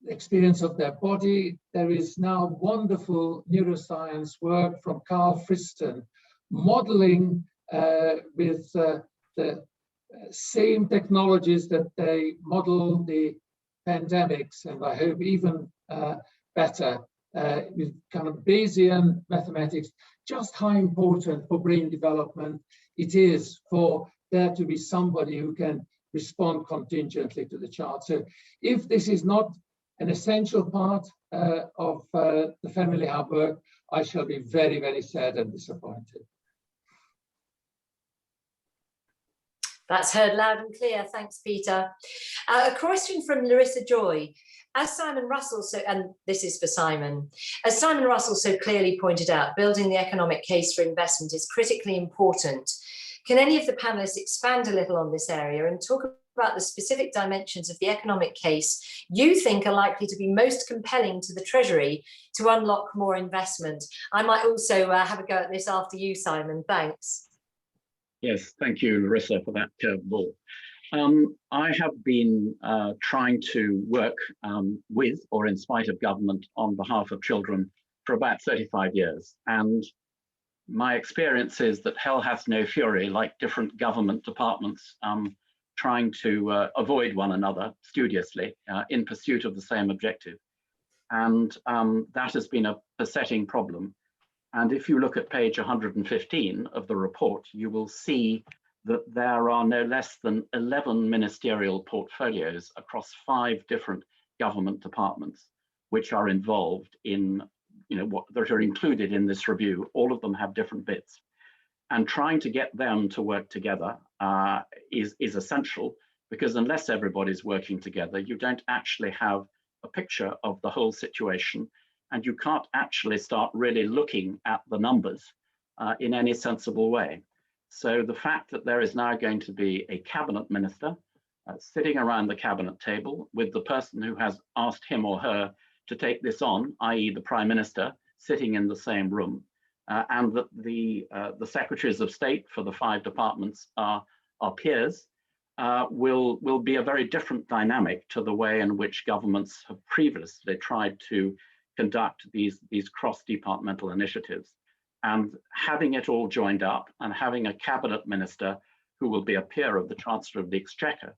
experience of their body. There is now wonderful neuroscience work from Carl Friston modeling with the same technologies that they model the pandemics, and I hope even better, with kind of Bayesian mathematics, just how important for brain development it is for there to be somebody who can respond contingently to the child. So if this is not an essential part of the Family Hub work, I shall be very, very sad and disappointed. That's heard loud and clear. Thanks, Peter. A question from Larissa Joy. As Simon Russell, and this is for Simon, as Simon Russell so clearly pointed out, building the economic case for investment is critically important. Can any of the panelists expand a little on this area and talk about the specific dimensions of the economic case you think are likely to be most compelling to the Treasury to unlock more investment? I might also have a go at this after you, Simon. Thanks. Yes, thank you, Larissa, for that curveball. I have been trying to work with or in spite of government on behalf of children for about 35 years. And my experience is that hell hath no fury, like different government departments trying to avoid one another studiously in pursuit of the same objective. And that has been a besetting problem. And if you look at page 115 of the report, you will see that there are no less than 11 ministerial portfolios across 5 different government departments, which are involved in, what that are included in this review. All of them have different bits. And trying to get them to work together is essential, because unless everybody's working together, you don't actually have a picture of the whole situation, and you can't actually start really looking at the numbers in any sensible way. So the fact that there is now going to be a cabinet minister sitting around the cabinet table with the person who has asked him or her to take this on, i.e. the Prime Minister, sitting in the same room, and that the Secretaries of State for the 5 departments are peers, will be a very different dynamic to the way in which governments have previously tried to conduct these cross-departmental initiatives. And having it all joined up and having a cabinet minister who will be a peer of the Chancellor of the Exchequer,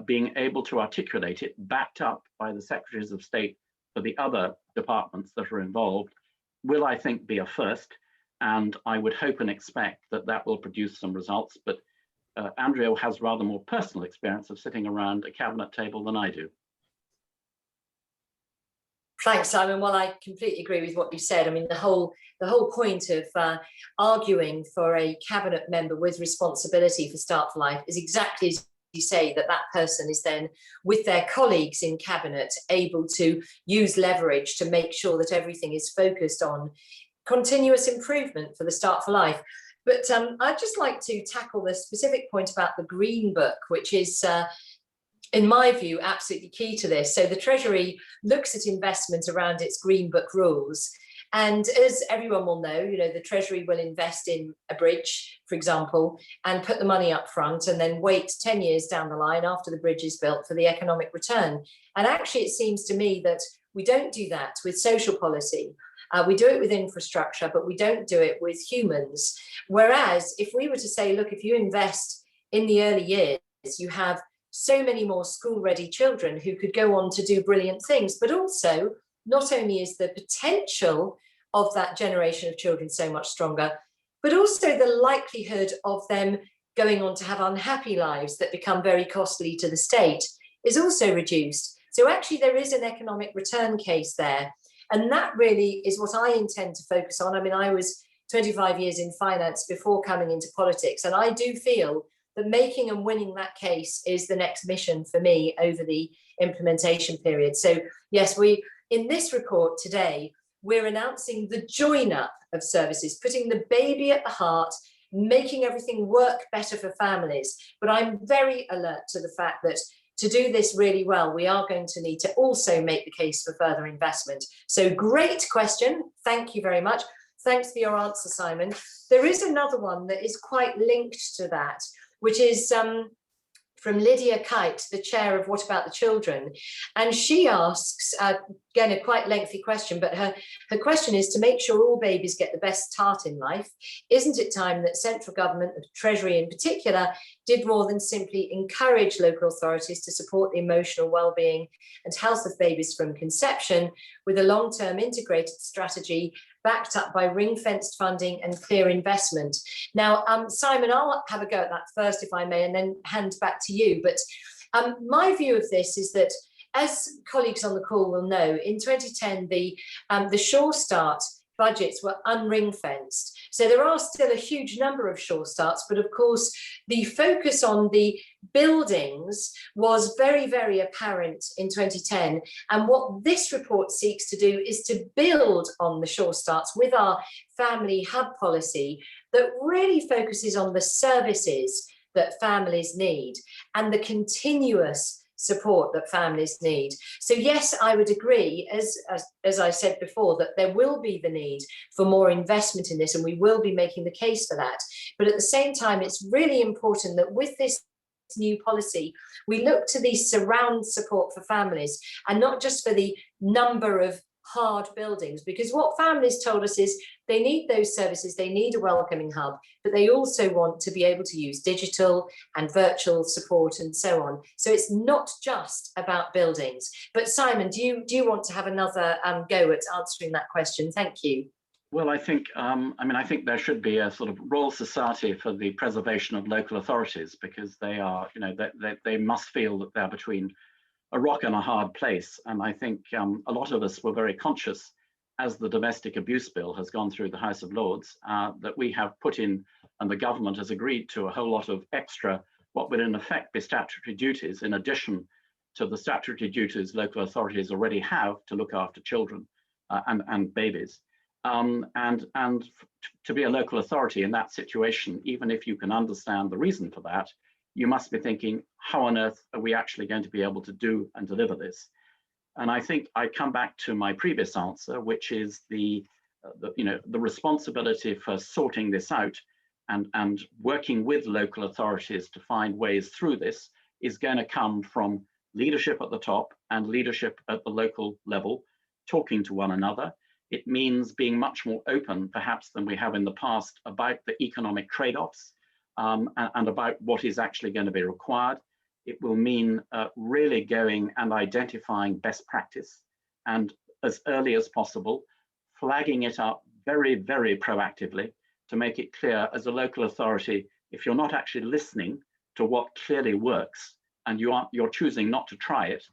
being able to articulate it, backed up by the Secretaries of State for the other departments that are involved, will, I think, be a first. And I would hope and expect that that will produce some results. But Andrea has rather more personal experience of sitting around a cabinet table than I do. Thanks, Simon. Well, I completely agree with what you said. I mean, the whole point of arguing for a cabinet member with responsibility for Start for Life is exactly as you say, that person is then with their colleagues in cabinet able to use leverage to make sure that everything is focused on continuous improvement for the Start for Life. But I'd just like to tackle the specific point about the Green Book, which is in my view, absolutely key to this. So the Treasury looks at investment around its Green Book rules. And as everyone will know, the Treasury will invest in a bridge, for example, and put the money up front and then wait 10 years down the line after the bridge is built for the economic return. And actually, it seems to me that we don't do that with social policy. We do it with infrastructure, but we don't do it with humans. Whereas if we were to say, look, if you invest in the early years, you have so many more school-ready children who could go on to do brilliant things, but also not only is the potential of that generation of children so much stronger, but also the likelihood of them going on to have unhappy lives that become very costly to the state is also reduced. So actually there is an economic return case there. And that really is what I intend to focus on. I mean, I was 25 years in finance before coming into politics, and I do feel that making and winning that case is the next mission for me over the implementation period. So yes, in this report today, we're announcing the join up of services, putting the baby at the heart, making everything work better for families. But I'm very alert to the fact that to do this really well, we are going to need to also make the case for further investment. So great question. Thank you very much. Thanks for your answer, Simon. There is another one that is quite linked to that, which is from Lydia Kite, the chair of What About the Children? And she asks, again, a quite lengthy question, but her question is to make sure all babies get the best start in life. Isn't it time that central government, the Treasury in particular, did more than simply encourage local authorities to support the emotional well-being and health of babies from conception with a long-term integrated strategy backed up by ring-fenced funding and clear investment? Now, Simon, I'll have a go at that first, if I may, and then hand back to you. But my view of this is that, as colleagues on the call will know, in 2010, the Sure Start budgets were unring-fenced. So there are still a huge number of Sure Starts, but of course, the focus on the buildings was very, very apparent in 2010. And what this report seeks to do is to build on the Sure Starts with our family hub policy that really focuses on the services that families need and the continuous support that families need. So yes, I would agree, as I said before, that there will be the need for more investment in this, and we will be making the case for that. But at the same time, it's really important that with this new policy, we look to the surround support for families, and not just for the number of hard buildings, because what families told us is they need those services, they need a welcoming hub, but they also want to be able to use digital and virtual support and so on. So it's not just about buildings. But Simon, do you want to have another go at answering that question? Thank you. Well, I think I think there should be a sort of Royal Society for the preservation of local authorities, because they are, they must feel that they're between a rock and a hard place. And I think a lot of us were very conscious, as the domestic abuse bill has gone through the House of Lords, that we have put in, and the government has agreed to, a whole lot of extra, what would in effect be statutory duties, in addition to the statutory duties local authorities already have to look after children and babies. And to be a local authority in that situation, even if you can understand the reason for that, you must be thinking, how on earth are we actually going to be able to do and deliver this? And I think I come back to my previous answer, which is the responsibility for sorting this out and working with local authorities to find ways through this is going to come from leadership at the top and leadership at the local level, talking to one another. It means being much more open, perhaps, than we have in the past about the economic trade-offs and about what is actually going to be required. It will mean really going and identifying best practice, and as early as possible, flagging it up very, very proactively to make it clear as a local authority, if you're not actually listening to what clearly works and you're choosing not to try it,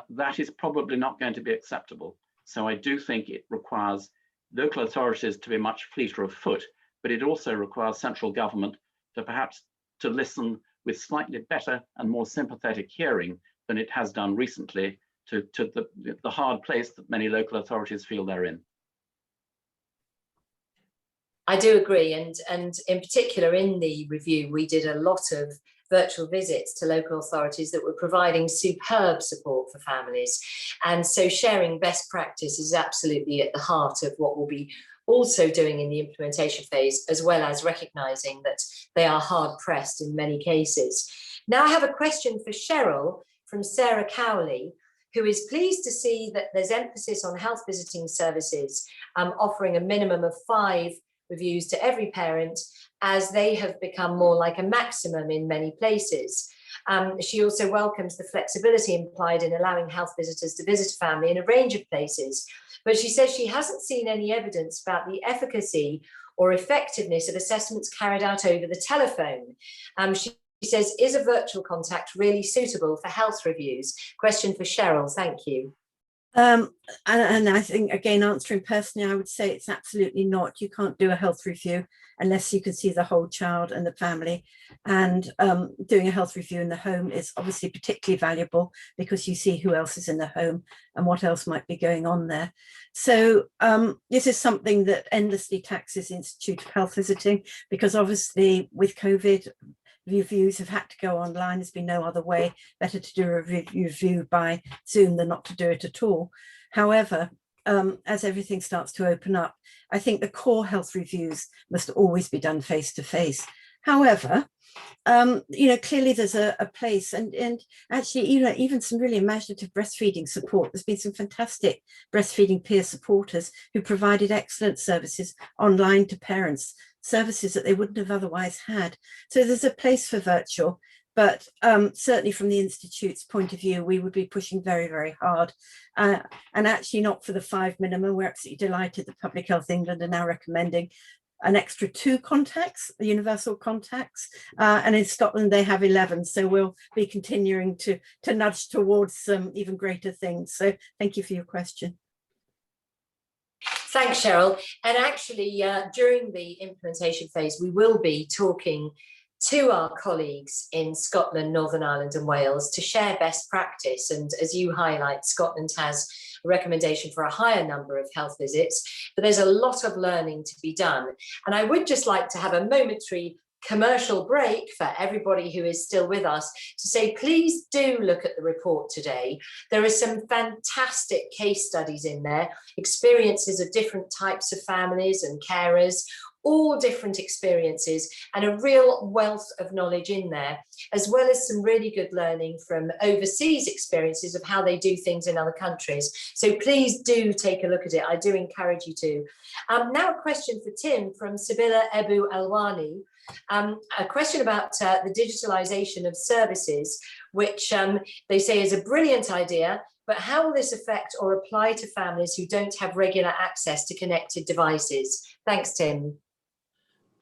that is probably not going to be acceptable. So I do think it requires local authorities to be much fleeter of foot, but it also requires central government to perhaps to listen with slightly better and more sympathetic hearing than it has done recently to the hard place that many local authorities feel they're in. I do agree, and in particular in the review, we did a lot of virtual visits to local authorities that were providing superb support for families. And so sharing best practice is absolutely at the heart of what we'll be also doing in the implementation phase, as well as recognising that they are hard pressed in many cases. Now I have a question for Cheryl from Sarah Cowley, who is pleased to see that there's emphasis on health visiting services, offering a minimum of 5 reviews to every parent, as they have become more like a maximum in many places. She also welcomes the flexibility implied in allowing health visitors to visit a family in a range of places, but she says she hasn't seen any evidence about the efficacy or effectiveness of assessments carried out over the telephone. She says, is a virtual contact really suitable for health reviews? Question for Cheryl, thank you. And I think, again, answering personally, I would say it's absolutely not. You can't do a health review unless you can see the whole child and the family. And doing a health review in the home is obviously particularly valuable because you see who else is in the home and what else might be going on there. So this is something that endlessly taxes the Institute of Health Visiting, because obviously with COVID, reviews have had to go online. There's been no other way. Better to do a review by Zoom than not to do it at all. However, as everything starts to open up, I think the core health reviews must always be done face to face. However, clearly there's a place, and actually, even some really imaginative breastfeeding support. There's been some fantastic breastfeeding peer supporters who provided excellent services online to parents, services that they wouldn't have otherwise had. So there's a place for virtual, but certainly from the Institute's point of view, we would be pushing very, very hard. And actually not for the 5 minimum. We're absolutely delighted that Public Health England are now recommending an extra 2 contacts, universal contacts, and in Scotland they have 11. So we'll be continuing to nudge towards some even greater things. So thank you for your question. Thanks, Cheryl. And actually, during the implementation phase, we will be talking to our colleagues in Scotland, Northern Ireland and Wales to share best practice. And as you highlight, Scotland has a recommendation for a higher number of health visits, but there's a lot of learning to be done. And I would just like to have a momentary commercial break for everybody who is still with us to say, please do look at the report today. There are some fantastic case studies in there, experiences of different types of families and carers, all different experiences, and a real wealth of knowledge in there, as well as some really good learning from overseas experiences of how they do things in other countries. So please do take a look at it. I do encourage you to. Now a question for Tim from Sibila Ebu Alwani. A question about the digitalization of services, which they say is a brilliant idea, but how will this affect or apply to families who don't have regular access to connected devices? Thanks, Tim.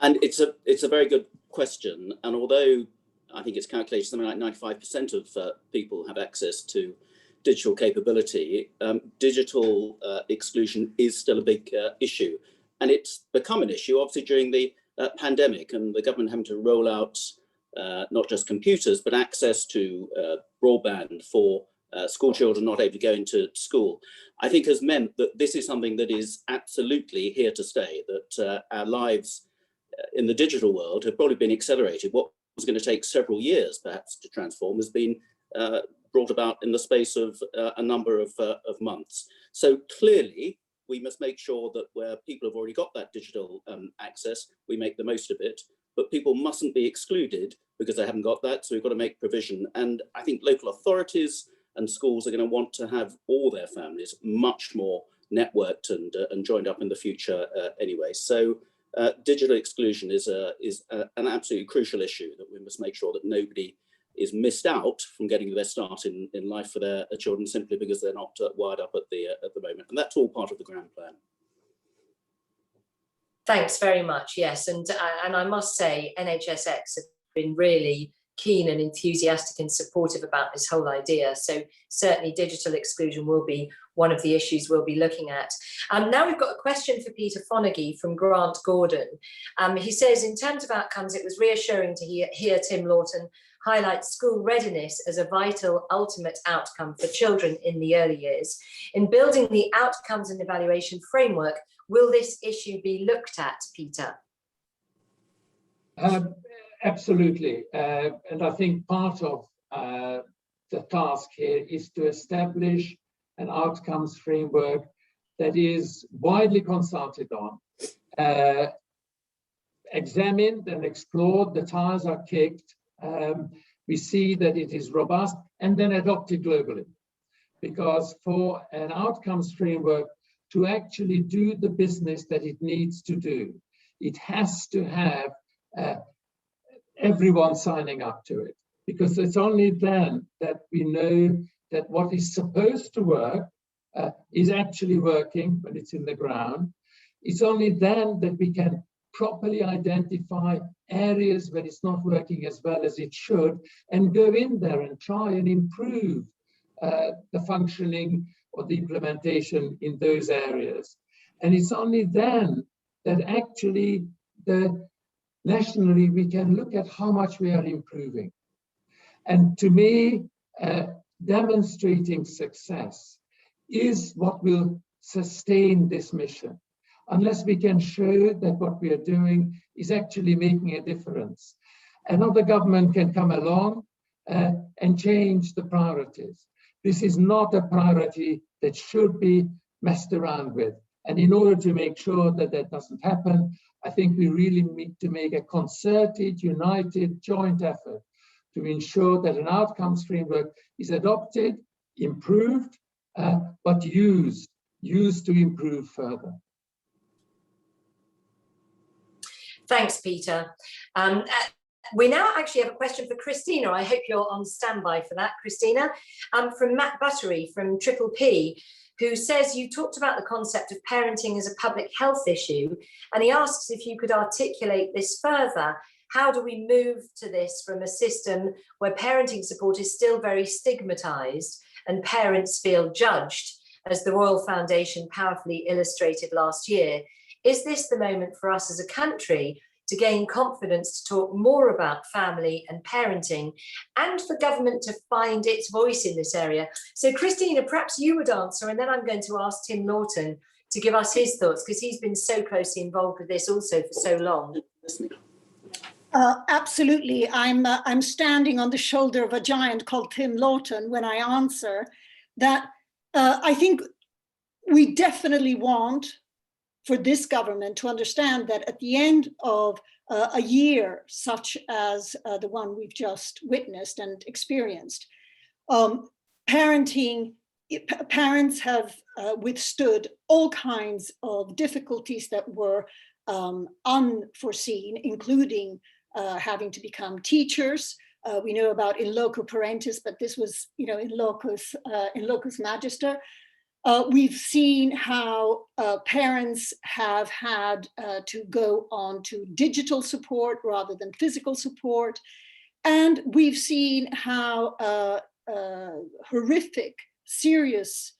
And it's a very good question. And although I think it's calculated something like 95% of people have access to digital capability, digital exclusion is still a big issue. And it's become an issue, obviously, during the pandemic and the government having to roll out not just computers, but access to broadband for school children not able to go into school, I think has meant that this is something that is absolutely here to stay, that our lives in the digital world have probably been accelerated. What was going to take several years perhaps to transform has been brought about in the space of a number of months. So clearly we must make sure that where people have already got that digital access, we make the most of it, but people mustn't be excluded because they haven't got that. So we've got to make provision. And I think local authorities and schools are going to want to have all their families much more networked and joined up in the future anyway. So digital exclusion is an absolutely crucial issue that we must make sure that nobody is missed out from getting the best start in life for their children simply because they're not wired up at the moment. And that's all part of the grand plan. Thanks very much. Yes, and I must say NHSX have been really keen and enthusiastic and supportive about this whole idea. So certainly digital exclusion will be one of the issues we'll be looking at. Now we've got a question for Peter Fonagy from Grant Gordon. He says, in terms of outcomes, it was reassuring to hear Tim Lawton highlight school readiness as a vital ultimate outcome for children in the early years. In building the outcomes and evaluation framework, will this issue be looked at, Peter? Absolutely. And I think part of the task here is to establish an outcomes framework that is widely consulted on, examined and explored, the tires are kicked, we see that it is robust, and then adopted globally. Because for an outcomes framework to actually do the business that it needs to do, it has to have everyone signing up to it, because it's only then that we know that what is supposed to work is actually working when it's in the ground. It's only then that we can properly identify areas where it's not working as well as it should and go in there and try and improve the functioning or the implementation in those areas. And it's only then that actually nationally we can look at how much we are improving. And to me, demonstrating success is what will sustain this mission, unless we can show that what we are doing is actually making a difference. another government can come along and change the priorities. This is not a priority that should be messed around with. And in order to make sure that that doesn't happen, I think we really need to make a concerted, united, joint effort to ensure that an outcomes framework is adopted, improved, but used to improve further. Thanks, Peter. We now actually have a question for Christina. I hope you're on standby for that, Christina. From Matt Buttery from Triple P, who says you talked about the concept of parenting as a public health issue, and he asks if you could articulate this further. How do we move to this from a system where parenting support is still very stigmatized and parents feel judged, as the Royal Foundation powerfully illustrated last year? Is this the moment for us as a country to gain confidence to talk more about family and parenting, and for government to find its voice in this area? So Christina, perhaps you would answer, and then I'm going to ask Tim Lawton to give us his thoughts, because he's been so closely involved with this also for so long. Absolutely. I'm standing on the shoulder of a giant called Tim Lawton when I answer that. I think we definitely want for this government to understand that at the end of a year such as the one we've just witnessed and experienced, parents have withstood all kinds of difficulties that were unforeseen, including having to become teachers. We know about in loco parentis, but this was, in locus magister. We've seen how parents have had to go on to digital support rather than physical support. And we've seen how horrific, serious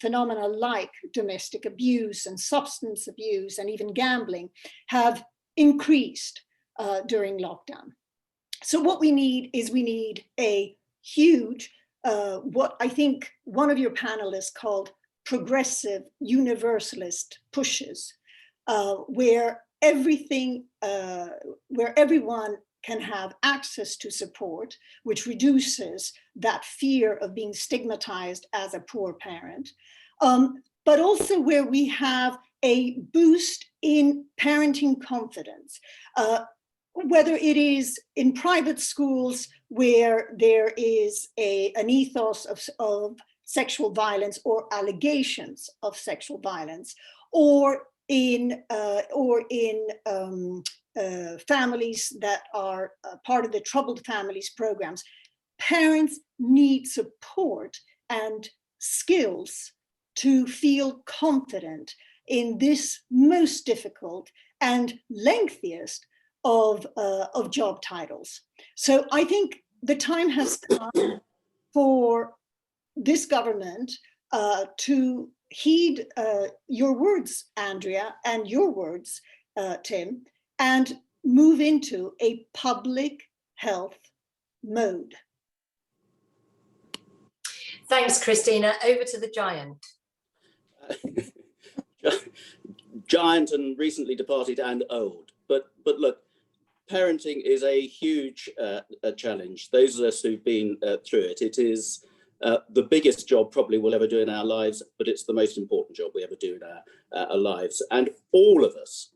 phenomena like domestic abuse and substance abuse and even gambling have increased during lockdown. So what we need is a huge, what I think one of your panelists called progressive universalist pushes, where everyone can have access to support, which reduces that fear of being stigmatized as a poor parent, but also where we have a boost in parenting confidence, whether it is in private schools where there is an ethos of sexual violence or allegations of sexual violence, or in families that are part of the Troubled Families programs. Parents need support and skills to feel confident in this most difficult and lengthiest of job titles. So I think the time has come for this government to heed your words, Andrea, and your words, Tim, and move into a public health mode. Thanks, Christina. Over to the giant. Giant and recently departed and old. But look, parenting is a huge challenge. Those of us who've been through it, it is the biggest job probably we'll ever do in our lives, but it's the most important job we ever do in our lives. And all of us,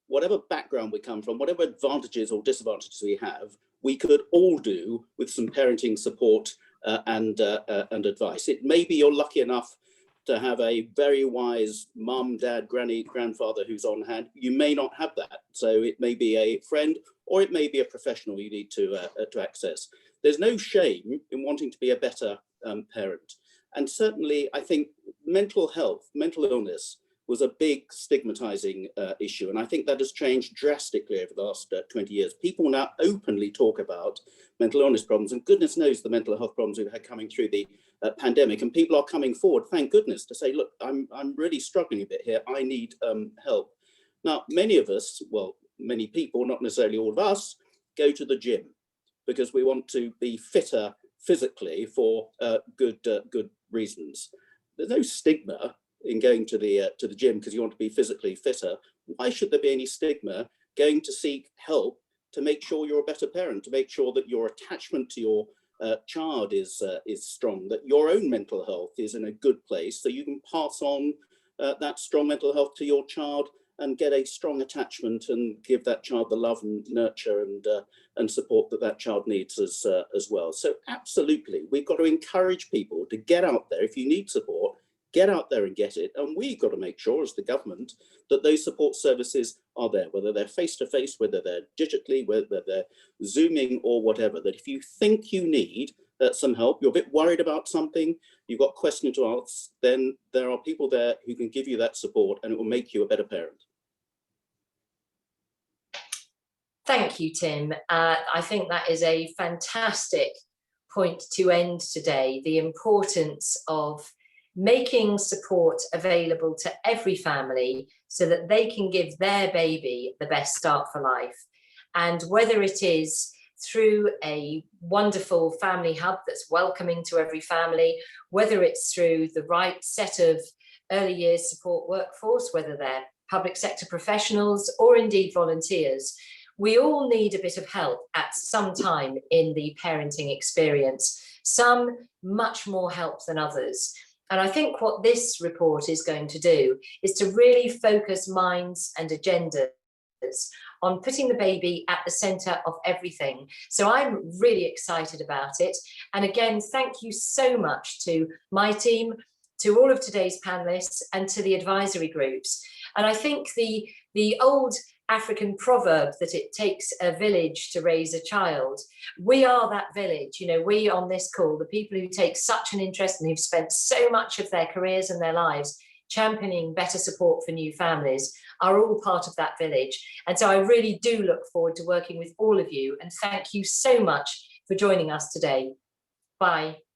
whatever background we come from, whatever advantages or disadvantages we have, we could all do with some parenting support and advice. It may be you're lucky enough to have a very wise mum, dad, granny, grandfather who's on hand. You may not have that. So it may be a friend or it may be a professional you need to access. There's no shame in wanting to be a better parent. And certainly I think mental health, mental illness was a big stigmatizing issue. And I think that has changed drastically over the last 20 years. People now openly talk about mental illness problems, and goodness knows the mental health problems we've had coming through the pandemic. And people are coming forward, thank goodness, to say, look, I'm really struggling a bit here. I need help. Now, many of us, well, many people, not necessarily all of us, go to the gym because we want to be fitter physically for good reasons. There's no stigma in going to the gym because you want to be physically fitter. Why should there be any stigma going to seek help to make sure you're a better parent, to make sure that your attachment to your child is strong, that your own mental health is in a good place, so you can pass on that strong mental health to your child and get a strong attachment and give that child the love and nurture and support that that child needs as well. So absolutely, we've got to encourage people to get out there. If you need support, get out there and get it. And we've got to make sure as the government that those support services are there, whether they're face-to-face, whether they're digitally, whether they're Zooming or whatever, that if you think you need some help, you're a bit worried about something, you've got questions to ask, then there are people there who can give you that support and it will make you a better parent. Thank you, Tim. I think that is a fantastic point to end today, the importance of making support available to every family so that they can give their baby the best start for life. And whether it is through a wonderful family hub that's welcoming to every family, whether it's through the right set of early years support workforce, whether they're public sector professionals or indeed volunteers, we all need a bit of help at some time in the parenting experience, some much more help than others. And I think what this report is going to do is to really focus minds and agendas on putting the baby at the centre of everything. So I'm really excited about it. And again, thank you so much to my team, to all of today's panelists and to the advisory groups. And I think the old African proverb that it takes a village to raise a child, we are that village. You know, we on this call, the people who take such an interest and who've spent so much of their careers and their lives championing better support for new families are all part of that village. And so I really do look forward to working with all of you, and thank you so much for joining us today. Bye.